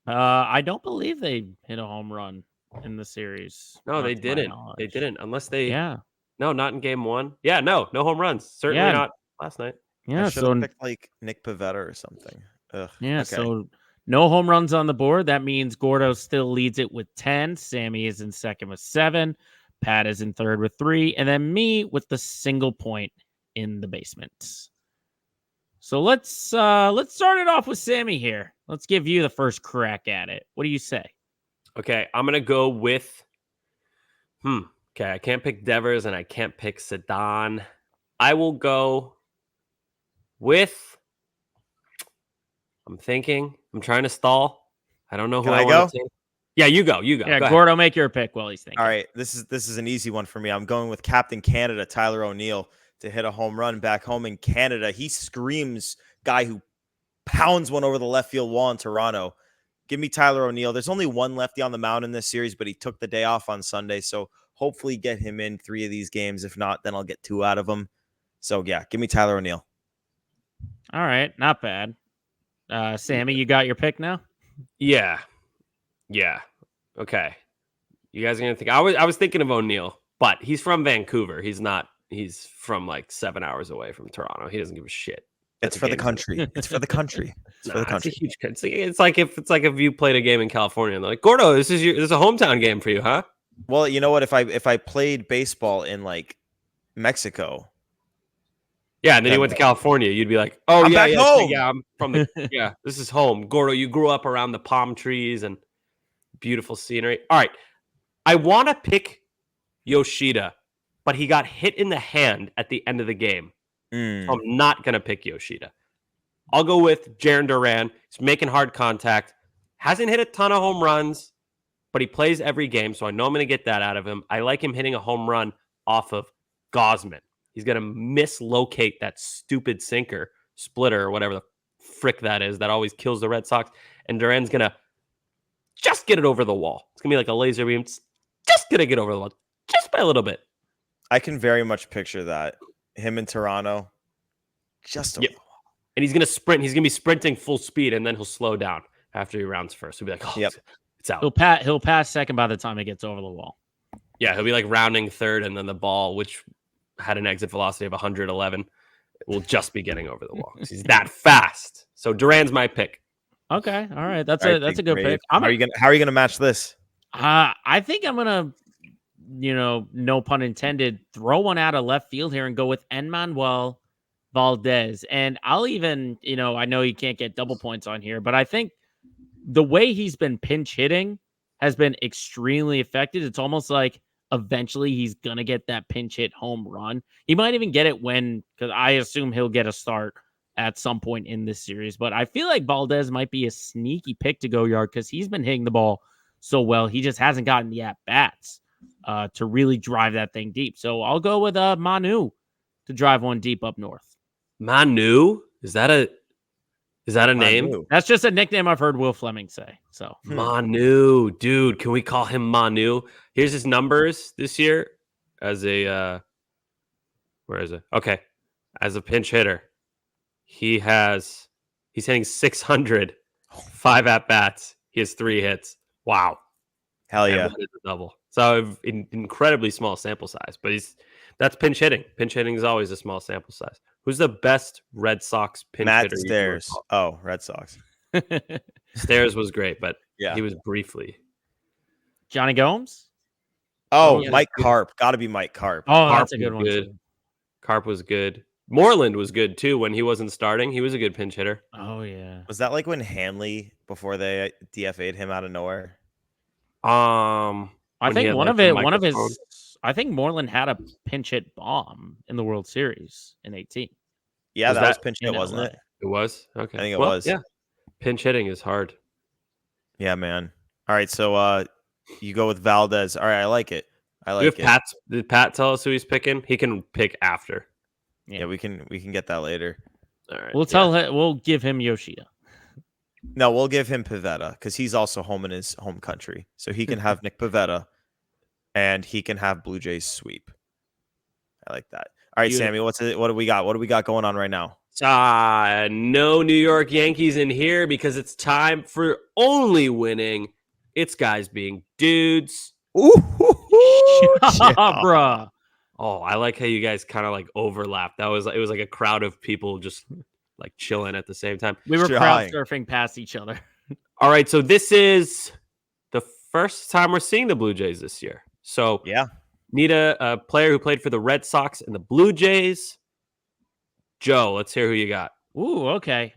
[SPEAKER 5] I don't believe they hit a home run in the series.
[SPEAKER 4] No, they didn't. They didn't. Unless they.
[SPEAKER 5] Yeah.
[SPEAKER 4] No, not in game one. Yeah, no home runs. Certainly not last night.
[SPEAKER 5] Yeah.
[SPEAKER 3] I should have picked like Nick Pivetta or something. Ugh,
[SPEAKER 5] yeah.
[SPEAKER 3] okay.
[SPEAKER 5] So no home runs on the board. That means Gordo still leads it with 10. Sammy is in second with 7. Pat is in third with 3. And then me with the single point in the basement. So let's start it off with Sammy here. Let's give you the first crack at it. What do you say?
[SPEAKER 4] Okay, I'm gonna go with. Okay, I can't pick Devers and I can't pick Sedan. I will go with. I'm thinking. I'm trying to stall. I don't know who
[SPEAKER 3] Can
[SPEAKER 4] I
[SPEAKER 3] I go?
[SPEAKER 4] want to take. Yeah, you go. You go.
[SPEAKER 5] Yeah,
[SPEAKER 4] Go
[SPEAKER 5] Gordo, make your pick while he's thinking.
[SPEAKER 3] All right, this is an easy one for me. I'm going with Captain Canada, Tyler O'Neill, to hit a home run back home in Canada. He screams guy who pounds one over the left field wall in Toronto. Give me Tyler O'Neill. There's only one lefty on the mound in this series, but he took the day off on Sunday, so hopefully get him in 3 of these games. If not, then I'll get 2 out of him. So yeah, give me Tyler O'Neill.
[SPEAKER 5] All right, not bad. Sammy, you got your pick now?
[SPEAKER 4] Yeah. Okay. You guys are gonna think I was thinking of O'Neill, but he's from Vancouver. He's from like 7 hours away from Toronto. He doesn't give a shit.
[SPEAKER 3] It's for the country. It's for the country. It's for the country.
[SPEAKER 4] It's a huge. It's like if you played a game in California and they're like, Gordo, this is a hometown game for you, huh?
[SPEAKER 3] Well, you know what? If I played baseball in like Mexico,
[SPEAKER 4] yeah, and then you went to California, you'd be like, oh,
[SPEAKER 3] I'm back home.
[SPEAKER 4] Yeah, I'm from the this is home. Gordo, you grew up around the palm trees and beautiful scenery. All right. I want to pick Yoshida, but he got hit in the hand at the end of the game. So I'm not going to pick Yoshida. I'll go with Jarren Duran. He's making hard contact. Hasn't hit a ton of home runs, but he plays every game, so I know I'm going to get that out of him. I like him hitting a home run off of Gausman. He's going to mislocate that stupid sinker, splitter, or whatever the frick that is, that always kills the Red Sox. And Duran's going to just get it over the wall. It's going to be like a laser beam. It's just going to get over the wall, just by a little bit.
[SPEAKER 3] I can very much picture that. Him in Toronto, just over the wall.
[SPEAKER 4] And he's going to sprint. He's going to be sprinting full speed, and then he'll slow down after he rounds first. He'll be like, oh, it's out.
[SPEAKER 5] He'll pass second by the time it gets over the wall.
[SPEAKER 4] Yeah, he'll be like rounding third, and then the ball, which had an exit velocity of 111, will just be getting over the wall. He's that fast. So Duran's my pick.
[SPEAKER 5] Okay, all right, that's a good pick.
[SPEAKER 3] How are you gonna match this?
[SPEAKER 5] I think I'm gonna, no pun intended, throw one out of left field here and go with Enmanuel Valdez. And I'll even, I know you can't get double points on here, but I think the way he's been pinch hitting has been extremely effective. It's almost like eventually he's going to get that pinch hit home run. He might even get it because I assume he'll get a start at some point in this series. But I feel like Valdez might be a sneaky pick to go yard because he's been hitting the ball so well. He just hasn't gotten the at-bats to really drive that thing deep. So I'll go with Manu to drive one deep up north.
[SPEAKER 4] Manu? Is that a name?
[SPEAKER 3] Manu.
[SPEAKER 5] That's just a nickname I've heard Will Fleming say. So
[SPEAKER 4] Manu, dude, can we call him Manu? Here's his numbers this year as a where is it? Okay. As a pinch hitter. He's hitting 600, 5 at-bats. He has 3 hits. Wow.
[SPEAKER 3] Hell yeah.
[SPEAKER 4] And one is a double. So incredibly small sample size, but that's pinch hitting. Pinch hitting is always a small sample size. Who's the best Red Sox pinch
[SPEAKER 3] Matt
[SPEAKER 4] hitter?
[SPEAKER 3] Stairs. Oh, Red Sox.
[SPEAKER 4] Stairs was great, but
[SPEAKER 3] Yeah.
[SPEAKER 4] he was briefly.
[SPEAKER 5] Johnny Gomes?
[SPEAKER 3] Oh,
[SPEAKER 4] Yeah.
[SPEAKER 3] Mike Carp. Got to be Mike Carp.
[SPEAKER 5] Oh,
[SPEAKER 4] Carp
[SPEAKER 5] that's a good
[SPEAKER 4] was
[SPEAKER 5] one
[SPEAKER 4] good.
[SPEAKER 5] too.
[SPEAKER 4] Carp was good. Moreland was good too when he wasn't starting. He was a good pinch hitter.
[SPEAKER 5] Oh yeah.
[SPEAKER 3] Was that like when Hanley, before they DFA'd him out of nowhere?
[SPEAKER 5] I
[SPEAKER 4] When he
[SPEAKER 5] think
[SPEAKER 4] had,
[SPEAKER 5] one
[SPEAKER 4] like,
[SPEAKER 5] of
[SPEAKER 4] the
[SPEAKER 5] it, one of
[SPEAKER 4] microphone.
[SPEAKER 5] his. I think Moreland had a pinch hit bomb in the World Series in 18.
[SPEAKER 3] Yeah,
[SPEAKER 4] Was
[SPEAKER 3] that was
[SPEAKER 4] that
[SPEAKER 3] pinch
[SPEAKER 5] in
[SPEAKER 3] hit, wasn't
[SPEAKER 5] LA?
[SPEAKER 3] it?
[SPEAKER 4] It was okay.
[SPEAKER 3] I think it
[SPEAKER 4] Well,
[SPEAKER 3] was.
[SPEAKER 4] yeah. Pinch hitting is hard.
[SPEAKER 3] Yeah, man. All right, so you go with Valdez. All right, I like it. I like it.
[SPEAKER 4] Did Pat tell us who he's picking? He can pick after.
[SPEAKER 3] Yeah, we can get that later.
[SPEAKER 4] All right.
[SPEAKER 5] We'll tell him. We'll give him Yoshida.
[SPEAKER 3] No, we'll give him Pivetta because he's also home in his home country, so he can have Nick Pivetta, and he can have Blue Jays sweep. I like that. All right,
[SPEAKER 4] Beautiful.
[SPEAKER 3] Sammy, what do we got? What do we got going on right now?
[SPEAKER 4] No New York Yankees in here because it's time for only winning. It's guys being dudes.
[SPEAKER 3] Ooh,
[SPEAKER 5] Bruh.
[SPEAKER 4] Oh, I like how you guys kind of like overlapped. It was like a crowd of people just like chilling at the same time.
[SPEAKER 5] We were
[SPEAKER 3] Trying.
[SPEAKER 5] crowd surfing past each other.
[SPEAKER 4] All right, so this is the first time we're seeing the Blue Jays this year. So
[SPEAKER 3] Yeah.
[SPEAKER 4] need a player who played for the Red Sox and the Blue Jays. Joe, let's hear who you got.
[SPEAKER 5] Ooh, okay.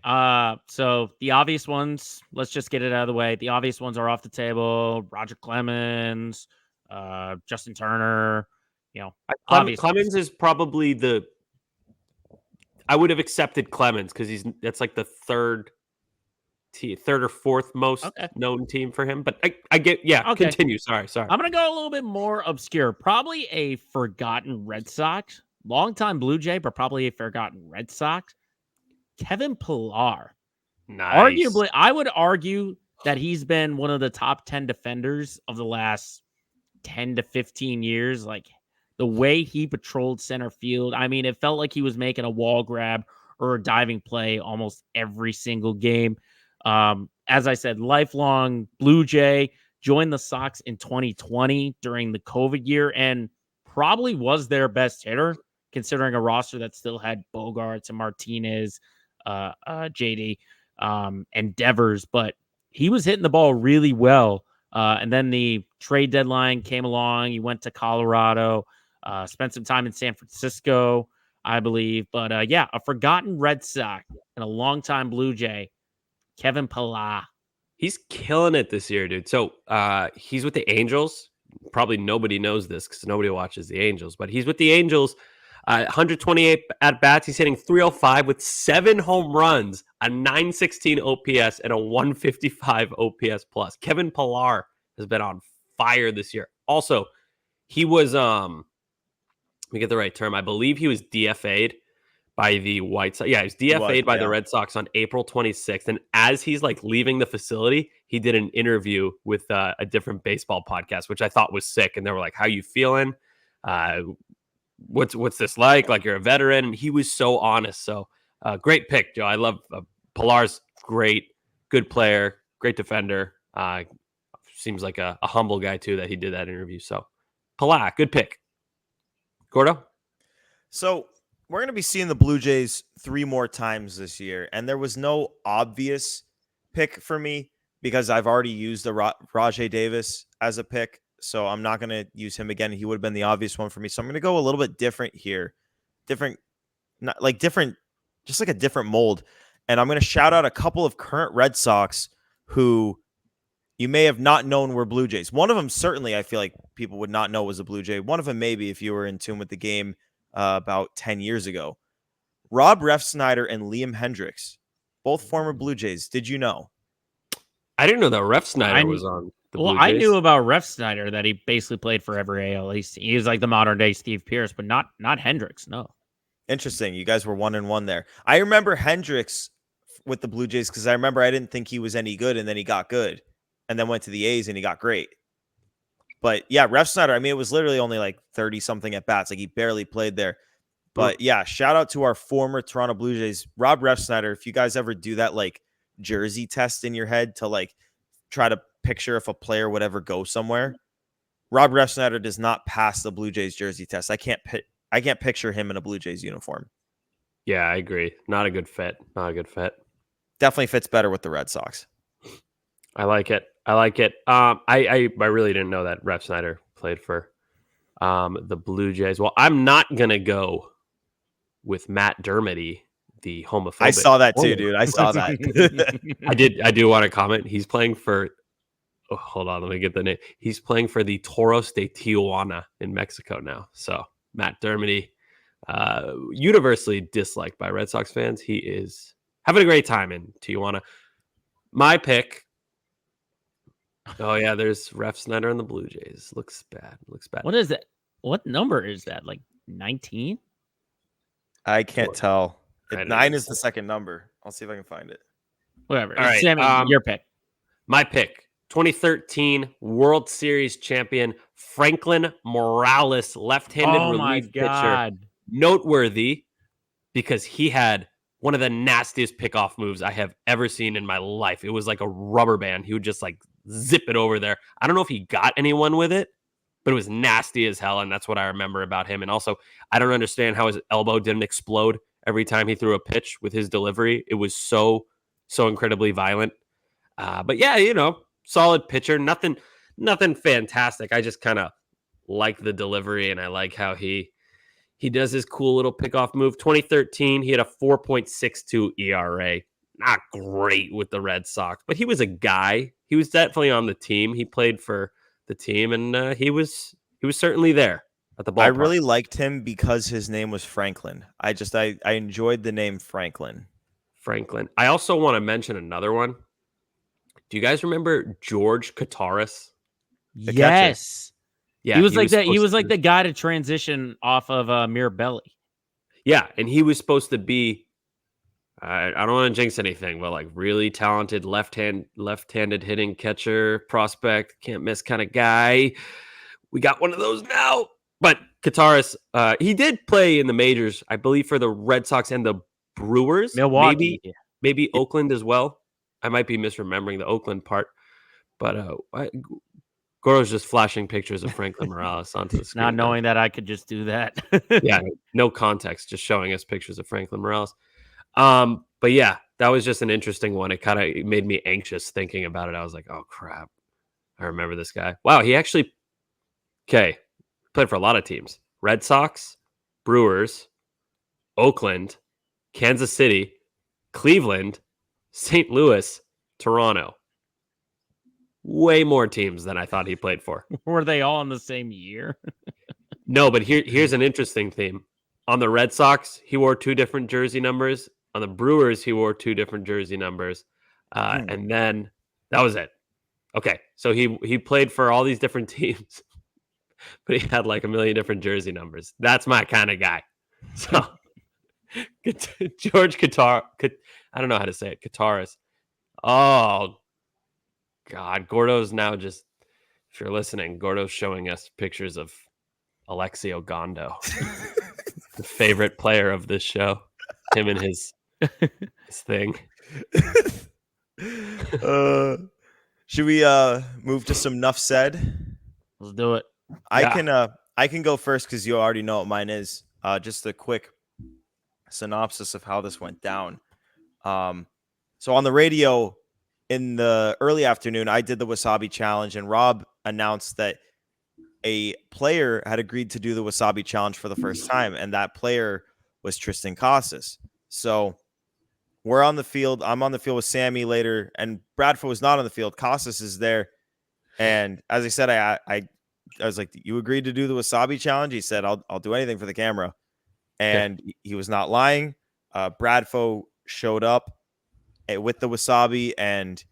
[SPEAKER 5] So the obvious ones, let's just get it out of the way. The obvious ones are off the table. Roger Clemens, Justin Turner, obvious
[SPEAKER 4] Clemens is probably I would have accepted Clemens because that's like the third or fourth most known team for him. But I get,
[SPEAKER 5] Okay.
[SPEAKER 4] Continue. Sorry.
[SPEAKER 5] I'm gonna go a little bit more obscure. Probably a forgotten Red Sox, longtime Blue Jay, but probably a forgotten Red Sox. Kevin Pillar.
[SPEAKER 4] Nice.
[SPEAKER 5] Arguably, I would argue that he's been one of the top 10 defenders of the last 10 to 15 years. Like the way he patrolled center field, I mean, it felt like he was making a wall grab or a diving play almost every single game. As I said, lifelong Blue Jay, joined the Sox in 2020 during the COVID year and probably was their best hitter, considering a roster that still had Bogarts and Martinez, JD, and Devers, but he was hitting the ball really well. And then the trade deadline came along. He went to Colorado, spent some time in San Francisco, I believe. But a forgotten Red Sox and a longtime Blue Jay, Kevin Pillar.
[SPEAKER 4] He's killing it this year, dude. So he's with the Angels. Probably nobody knows this because nobody watches the Angels, but he's with the Angels. 128 at bats. He's hitting 305 with 7 home runs, a 916 OPS, and a 155 OPS plus. Kevin Pillar has been on fire this year. Also, he was let me get the right term. I believe he was DFA'd by the White Sox. Yeah, he was DFA'd by the Red Sox on April 26th. And as he's like leaving the facility, he did an interview with a different baseball podcast, which I thought was sick. And they were like, "How you feeling? What's this like? Like you're a veteran." And he was so honest. So great pick, Joe. I love Pillar's great, good player, great defender. Seems like a humble guy too that he did that interview. So Pillar, good pick. Gordo?
[SPEAKER 3] So we're going to be seeing the Blue Jays 3 more times this year, and there was no obvious pick for me because I've already used the Rajay Davis as a pick, so I'm not going to use him again. He would have been the obvious one for me, so I'm going to go a little bit different here. Just like a different mold, and I'm going to shout out a couple of current Red Sox who you may have not known were Blue Jays. One of them, certainly, I feel like people would not know was a Blue Jay. One of them, maybe, if you were in tune with the game about 10 years ago. Rob Refsnyder and Liam Hendricks, both former Blue Jays. Did you know?
[SPEAKER 4] I didn't know that Refsnyder was on the Blue Jays.
[SPEAKER 5] I knew about Refsnyder that he basically played for every AL East. He was like the modern day Steve Pearce, but not Hendricks. No.
[SPEAKER 3] Interesting. You guys were 1-1 there. I remember Hendricks with the Blue Jays because I remember I didn't think he was any good, and then he got good, and then went to the A's and he got great. But yeah, Refsnyder, I mean, it was literally only like 30 something at bats. Like he barely played there. But yeah, shout out to our former Toronto Blue Jays, Rob Refsnyder. If you guys ever do that like jersey test in your head to like try to picture if a player would ever go somewhere, Rob Refsnyder does not pass the Blue Jays jersey test. I can't picture him in a Blue Jays uniform.
[SPEAKER 4] Yeah, I agree. Not a good fit.
[SPEAKER 3] Definitely fits better with the Red Sox.
[SPEAKER 4] I like it. I really didn't know that Ref Snyder played for the Blue Jays. Well, I'm not gonna go with Matt Dermody, the homophobic.
[SPEAKER 3] I saw that too, dude. I saw that.
[SPEAKER 4] I do want to comment. He's playing for. Oh, hold on, let me get the name. He's playing for the Toros de Tijuana in Mexico now. So Matt Dermody, universally disliked by Red Sox fans. He is having a great time in Tijuana. My pick. Oh yeah, there's Ref Snyder and the Blue Jays. Looks bad.
[SPEAKER 5] What is that? What number is that? Like 19?
[SPEAKER 3] I can't tell.
[SPEAKER 4] I don't
[SPEAKER 3] 9
[SPEAKER 4] know.
[SPEAKER 3] is the second number. I'll see if I can find it.
[SPEAKER 5] Whatever.
[SPEAKER 4] All right,
[SPEAKER 5] Sammy, your pick.
[SPEAKER 4] My pick. 2013 World Series champion Franklin Morales, left-handed relief pitcher. Noteworthy because he had one of the nastiest pickoff moves I have ever seen in my life. It was like a rubber band. He would just like zip it over there. I don't know if he got anyone with it, but it was nasty as hell, and that's what I remember about him. And also, I don't understand how his elbow didn't explode every time he threw a pitch with his delivery. It was so incredibly violent. But yeah, solid pitcher. Nothing fantastic. I just kind of like the delivery, and I like how he does his cool little pickoff move. 2013, he had a 4.62 ERA. Not great with the Red Sox, but he was a guy. He was definitely on the team. He played for the team, and he was certainly there at the ballpark.
[SPEAKER 3] I really liked him because his name was Franklin. I enjoyed the name Franklin.
[SPEAKER 4] I also want to mention another one. Do you guys remember George Kataris?
[SPEAKER 5] Yes.
[SPEAKER 4] Yeah,
[SPEAKER 5] he was like that. He was like the guy to transition off of Mirabelli.
[SPEAKER 4] Yeah, and he was supposed to be. I don't want to jinx anything, but like really talented left-handed hitting catcher prospect, can't miss kind of guy. We got one of those now. But Kataris, he did play in the majors, I believe, for the Red Sox and the Brewers.
[SPEAKER 5] Milwaukee,
[SPEAKER 4] maybe Oakland as well. I might be misremembering the Oakland part, but Gordo's just flashing pictures of Franklin Morales onto the screen.
[SPEAKER 5] Not knowing that I could just do that.
[SPEAKER 4] Yeah, no context, just showing us pictures of Franklin Morales. But yeah, that was just an interesting one. It kind of made me anxious thinking about it. I was like, oh crap, I remember this guy. Wow, he actually played for a lot of teams: Red Sox, Brewers, Oakland, Kansas City, Cleveland, St. Louis, Toronto. Way more teams than I thought he played for.
[SPEAKER 5] Were they all in the same year?
[SPEAKER 4] No, but here's an interesting theme. On the Red Sox, he wore 2 different jersey numbers. On the Brewers, he wore 2 different jersey numbers. And then that was it. Okay, so he played for all these different teams, but he had like a million different jersey numbers. That's my kind of guy. So George Qatar, I don't know how to say it. Kataris. Oh, God. Gordo's now just, if you're listening, Gordo's showing us pictures of Alexi Ogando, the favorite player of this show. Him and his thing.
[SPEAKER 3] Should we move to some Nuff Said?
[SPEAKER 5] Let's do it.
[SPEAKER 3] I can go first because you already know what mine is. Just a quick synopsis of how this went down. So on the radio in the early afternoon, I did the Wasabi Challenge, and Rob announced that a player had agreed to do the Wasabi Challenge for the first time, and that player was Tristan Casas. So we're on the field. I'm on the field with Sammy later, and Bradford was not on the field. Casas is there. And as I said, I was like, you agreed to do the Wasabi Challenge? He said, I'll do anything for the camera. And he was not lying. Bradfo showed up with the Wasabi, and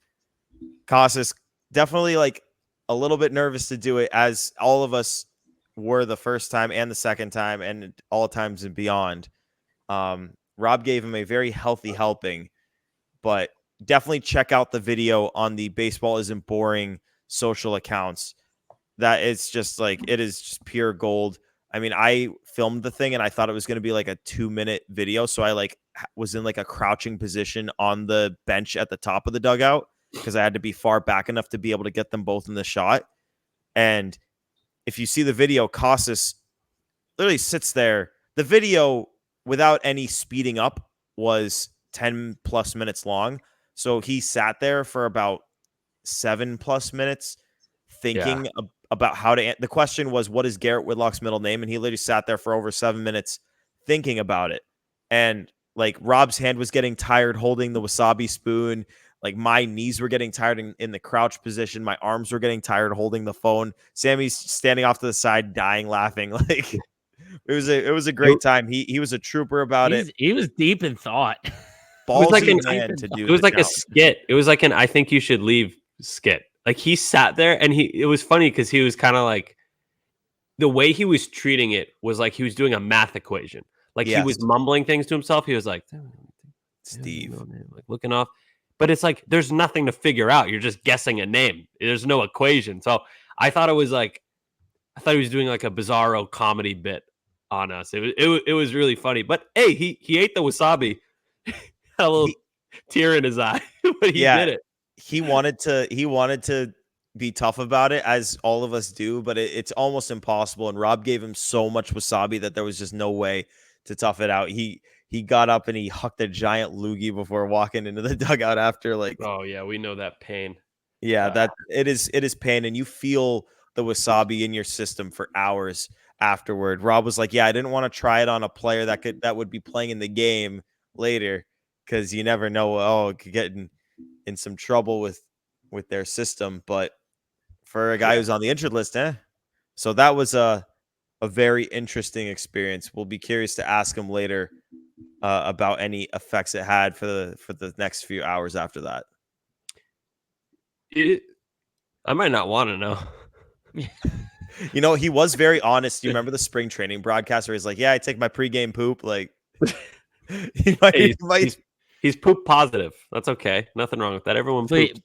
[SPEAKER 3] Casas definitely like a little bit nervous to do it, as all of us were the first time and the second time and all times and beyond. Rob gave him a very healthy helping, but definitely check out the video on the Baseball Isn't Boring social accounts. That it's just like, it is just pure gold. I mean, I filmed the thing and I thought it was going to be like a 2-minute video. So I like was in like a crouching position on the bench at the top of the dugout because I had to be far back enough to be able to get them both in the shot. And if you see the video, Casas literally sits there. The video, without any speeding up, was 10 plus minutes long. So he sat there for about 7+ minutes thinking about how to. The question was, what is Garrett Whitlock's middle name? And he literally sat there for over 7 minutes thinking about it. And like Rob's hand was getting tired holding the wasabi spoon. Like my knees were getting tired in the crouch position. My arms were getting tired holding the phone. Sammy's standing off to the side, dying, laughing. Like it was a great time. He was a trooper about it.
[SPEAKER 5] He was deep in thought.
[SPEAKER 3] Ballsy man to do.
[SPEAKER 4] It was like a
[SPEAKER 3] challenge.
[SPEAKER 4] skit. It was like an I think you should leave skit. Like he sat there and it was funny because he was kind of like the way he was treating it was like he was doing a math equation. Like he was mumbling things to himself. He was like,
[SPEAKER 3] Steve,
[SPEAKER 4] like looking off. But it's like there's nothing to figure out. You're just guessing a name. There's no equation. So I thought he was doing like a bizarro comedy bit on us. It was really funny. But hey, he ate the wasabi. Had a little tear in his eye, but he did it.
[SPEAKER 3] He wanted to be tough about it, as all of us do, but it's almost impossible. And Rob gave him so much wasabi that there was just no way to tough it out. He got up and he hucked a giant loogie before walking into the dugout after. Like,
[SPEAKER 4] oh yeah, we know that pain.
[SPEAKER 3] Yeah, that it is pain, and you feel the wasabi in your system for hours afterward. Rob was like, "Yeah, I didn't want to try it on a player that would be playing in the game later, because you never know. It could get in some trouble with their system." But for a guy who's on the injured list, So that was a very interesting experience. We'll be curious to ask him later about any effects it had for the next few hours after that.
[SPEAKER 4] I might not want to know.
[SPEAKER 3] You know, he was very honest. You remember the spring training broadcast where he's like, "Yeah, I take my pregame poop." Like,
[SPEAKER 4] he's poop positive. That's okay. Nothing wrong with that. Everyone poops.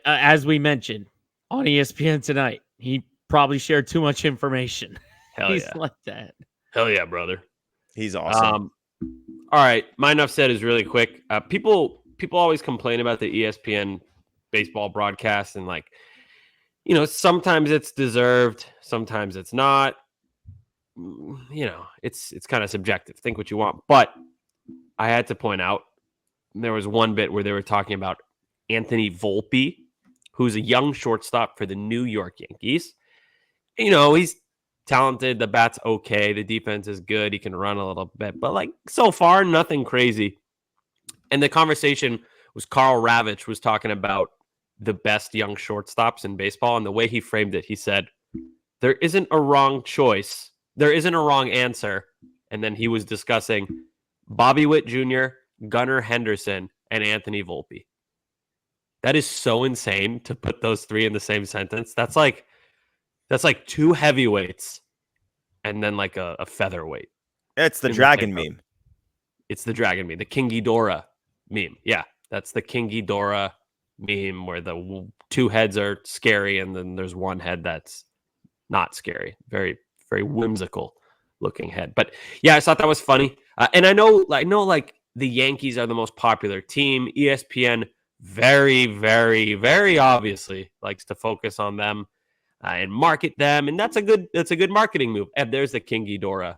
[SPEAKER 5] As we mentioned on ESPN tonight, he probably shared too much information. He's like that.
[SPEAKER 4] Hell yeah, brother.
[SPEAKER 3] He's awesome.
[SPEAKER 4] All right, my enough said is really quick. People always complain about the ESPN baseball broadcast, and like, you know, sometimes it's deserved, sometimes it's not. You know, it's kind of subjective. Think what you want, but I had to point out there was one bit where they were talking about Anthony Volpe, who's a young shortstop for the New York Yankees. You know, he's talented. The bat's okay. The defense is good. He can run a little bit, but like so far, nothing crazy. And the conversation was Carl Ravitch was talking about the best young shortstops in baseball. And the way he framed it, he said, there isn't a wrong choice. There isn't a wrong answer. And then he was discussing Bobby Witt Jr., Gunnar Henderson, and Anthony Volpe. That is so insane to put those three in the same sentence. That's like two heavyweights and then like a featherweight.
[SPEAKER 3] It's the dragon meme.
[SPEAKER 4] It's the dragon meme. The King Ghidorah meme. Yeah, that's the King Ghidorah meme where the two heads are scary and then there's one head that's not scary. Very, very whimsical looking head. But yeah, I thought that was funny. And I know like the Yankees are the most popular team. ESPN very, very, very obviously likes to focus on them. And market them, and that's a good marketing move. And there's the King Ghidorah.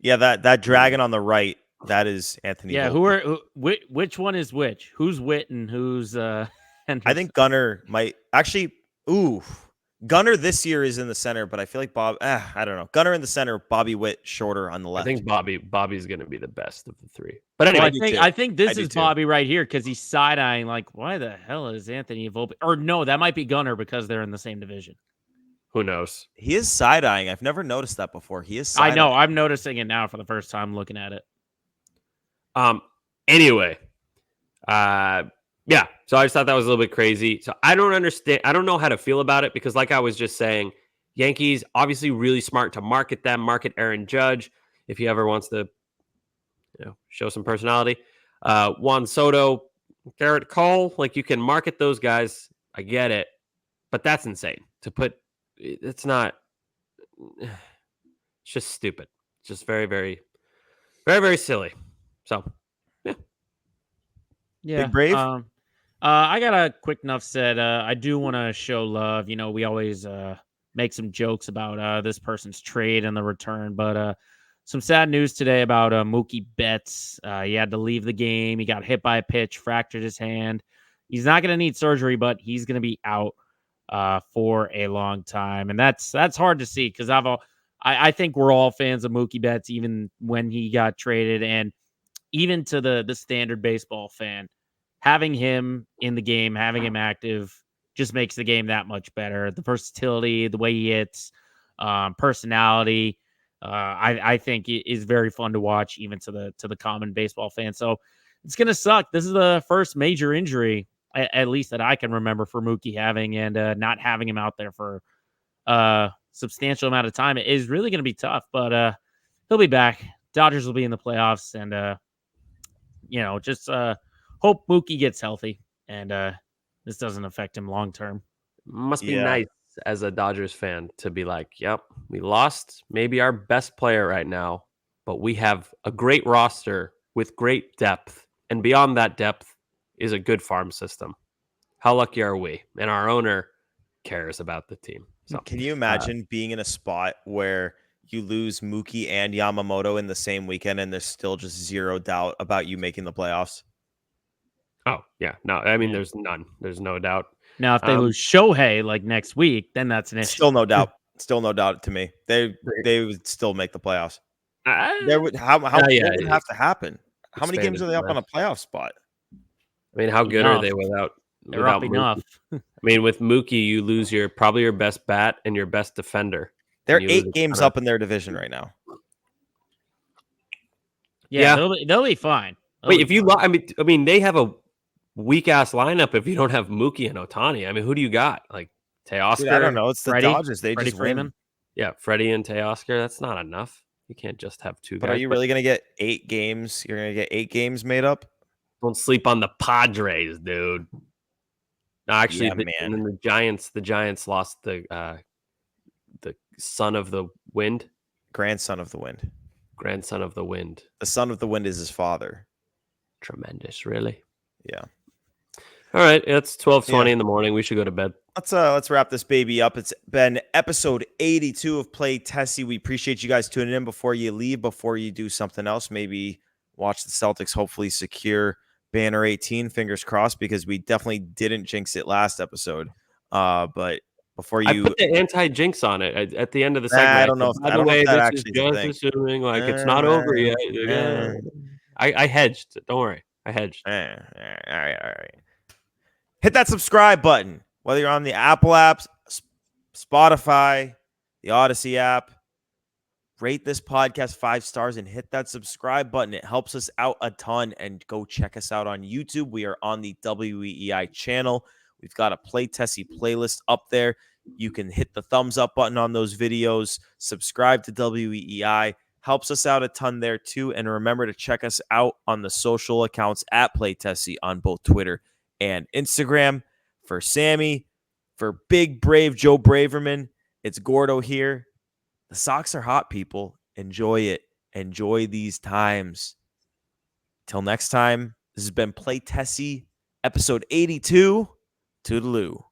[SPEAKER 3] That dragon on the right, that is Anthony.
[SPEAKER 5] Yeah,
[SPEAKER 3] Volpe.
[SPEAKER 5] which one is which? Who's Witt and who's Henderson?
[SPEAKER 3] I think Gunnar might actually. Gunnar this year is in the center, but I feel like I don't know. Gunnar in the center, Bobby Witt shorter on the left.
[SPEAKER 4] I think Bobby's going to be the best of the three. But anyway,
[SPEAKER 5] I think this is Bobby right here because he's side eyeing like, why the hell is Anthony Volpe? Or no, that might be Gunnar because they're in the same division.
[SPEAKER 4] Who knows?
[SPEAKER 3] He is side eyeing. I've never noticed that before. He is.
[SPEAKER 5] I know. I'm noticing it now for the first time looking at it.
[SPEAKER 4] Anyway, yeah. So I just thought that was a little bit crazy. So I don't understand. I don't know how to feel about it because, like I was just saying, Yankees obviously really smart to market them. Market Aaron Judge if he ever wants to, show some personality. Juan Soto, Garrett Cole, like you can market those guys. I get it, but that's insane to put. It's not. It's just stupid. It's just very, very, very, very silly. So,
[SPEAKER 5] yeah.
[SPEAKER 3] Big Brave.
[SPEAKER 5] I got a quick enough said. I do want to show love. We always make some jokes about this person's trade and the return, but some sad news today about Mookie Betts. He had to leave the game. He got hit by a pitch, fractured his hand. He's not going to need surgery, but he's going to be out for a long time, and that's hard to see because I think we're all fans of Mookie Betts, even when he got traded, and even to the standard baseball fan, having him in the game, having him active, just makes the game that much better. The versatility, the way he hits, personality, I think it is very fun to watch, even to the common baseball fan. So it's gonna suck. This is the first major injury, at least that I can remember, for Mookie having, and not having him out there for substantial amount of time. It is really going to be tough, but he'll be back. Dodgers will be in the playoffs, and just hope Mookie gets healthy and this doesn't affect him long term.
[SPEAKER 4] Must be nice as a Dodgers fan to be like, yep, we lost maybe our best player right now, but we have a great roster with great depth, and beyond that depth is a good farm system. How lucky are we? And our owner cares about the team. So,
[SPEAKER 3] can you imagine being in a spot where you lose Mookie and Yamamoto in the same weekend and there's still just zero doubt about you making the playoffs?
[SPEAKER 4] Oh, yeah. No, I mean, there's none. There's no doubt.
[SPEAKER 5] Now, if they lose Shohei like next week, then that's an issue.
[SPEAKER 3] Still no doubt. Still no doubt to me. They would still make the playoffs. There would what would have to happen? How many games are they up on a playoff spot?
[SPEAKER 4] I mean, how good are they without?
[SPEAKER 5] They're up enough.
[SPEAKER 4] I mean, with Mookie, you lose probably your best bat and your best defender.
[SPEAKER 3] They're 8 games up in their division right now.
[SPEAKER 5] Yeah. They'll be fine.
[SPEAKER 4] Wait, I mean, they have a weak ass lineup if you don't have Mookie and Ohtani. I mean, who do you got? Like Teoscar?
[SPEAKER 3] Dude, I don't know. It's the
[SPEAKER 5] Freddie?
[SPEAKER 3] Dodgers. They
[SPEAKER 5] Freddie
[SPEAKER 3] just
[SPEAKER 5] Freeman?
[SPEAKER 3] win.
[SPEAKER 4] Yeah, Freddie and Teoscar. That's not enough. You can't just have two guys.
[SPEAKER 3] But are you really going to get 8 games? You're going to get 8 games made up?
[SPEAKER 4] Don't sleep on the Padres, dude. No, actually, and then the Giants lost the son of the wind.
[SPEAKER 3] Grandson of the wind.
[SPEAKER 4] Grandson of the wind.
[SPEAKER 3] The son of the wind is his father.
[SPEAKER 4] Tremendous, really.
[SPEAKER 3] Yeah.
[SPEAKER 4] All right, it's 12:20 in the morning. We should go to bed.
[SPEAKER 3] Let's wrap this baby up. It's been episode 82 of Play Tessie. We appreciate you guys tuning in. Before you leave, before you do something else, maybe watch the Celtics hopefully secure banner 18. Fingers crossed, because we definitely didn't jinx it last episode. But before you,
[SPEAKER 4] I put the anti-jinx on it at the end of the segment.
[SPEAKER 3] I don't know.
[SPEAKER 4] By the way, this is just assuming like it's not over yet. I hedged. Don't worry, I hedged.
[SPEAKER 3] All right. Hit that subscribe button, whether you're on the Apple apps, Spotify, the Odyssey app. Rate this podcast 5 stars and hit that subscribe button. It helps us out a ton. And go check us out on YouTube. We are on the WEEI channel. We've got a Play Tessie playlist up there. You can hit the thumbs up button on those videos. Subscribe to WEEI. Helps us out a ton there too. And remember to check us out on the social accounts at Play Tessie on both Twitter and Instagram. For Sammy, for big brave Joe Braverman, it's Gordo here. The Sox are hot, people. Enjoy it. Enjoy these times. Till next time, this has been Play Tessie, episode 82. Toodaloo.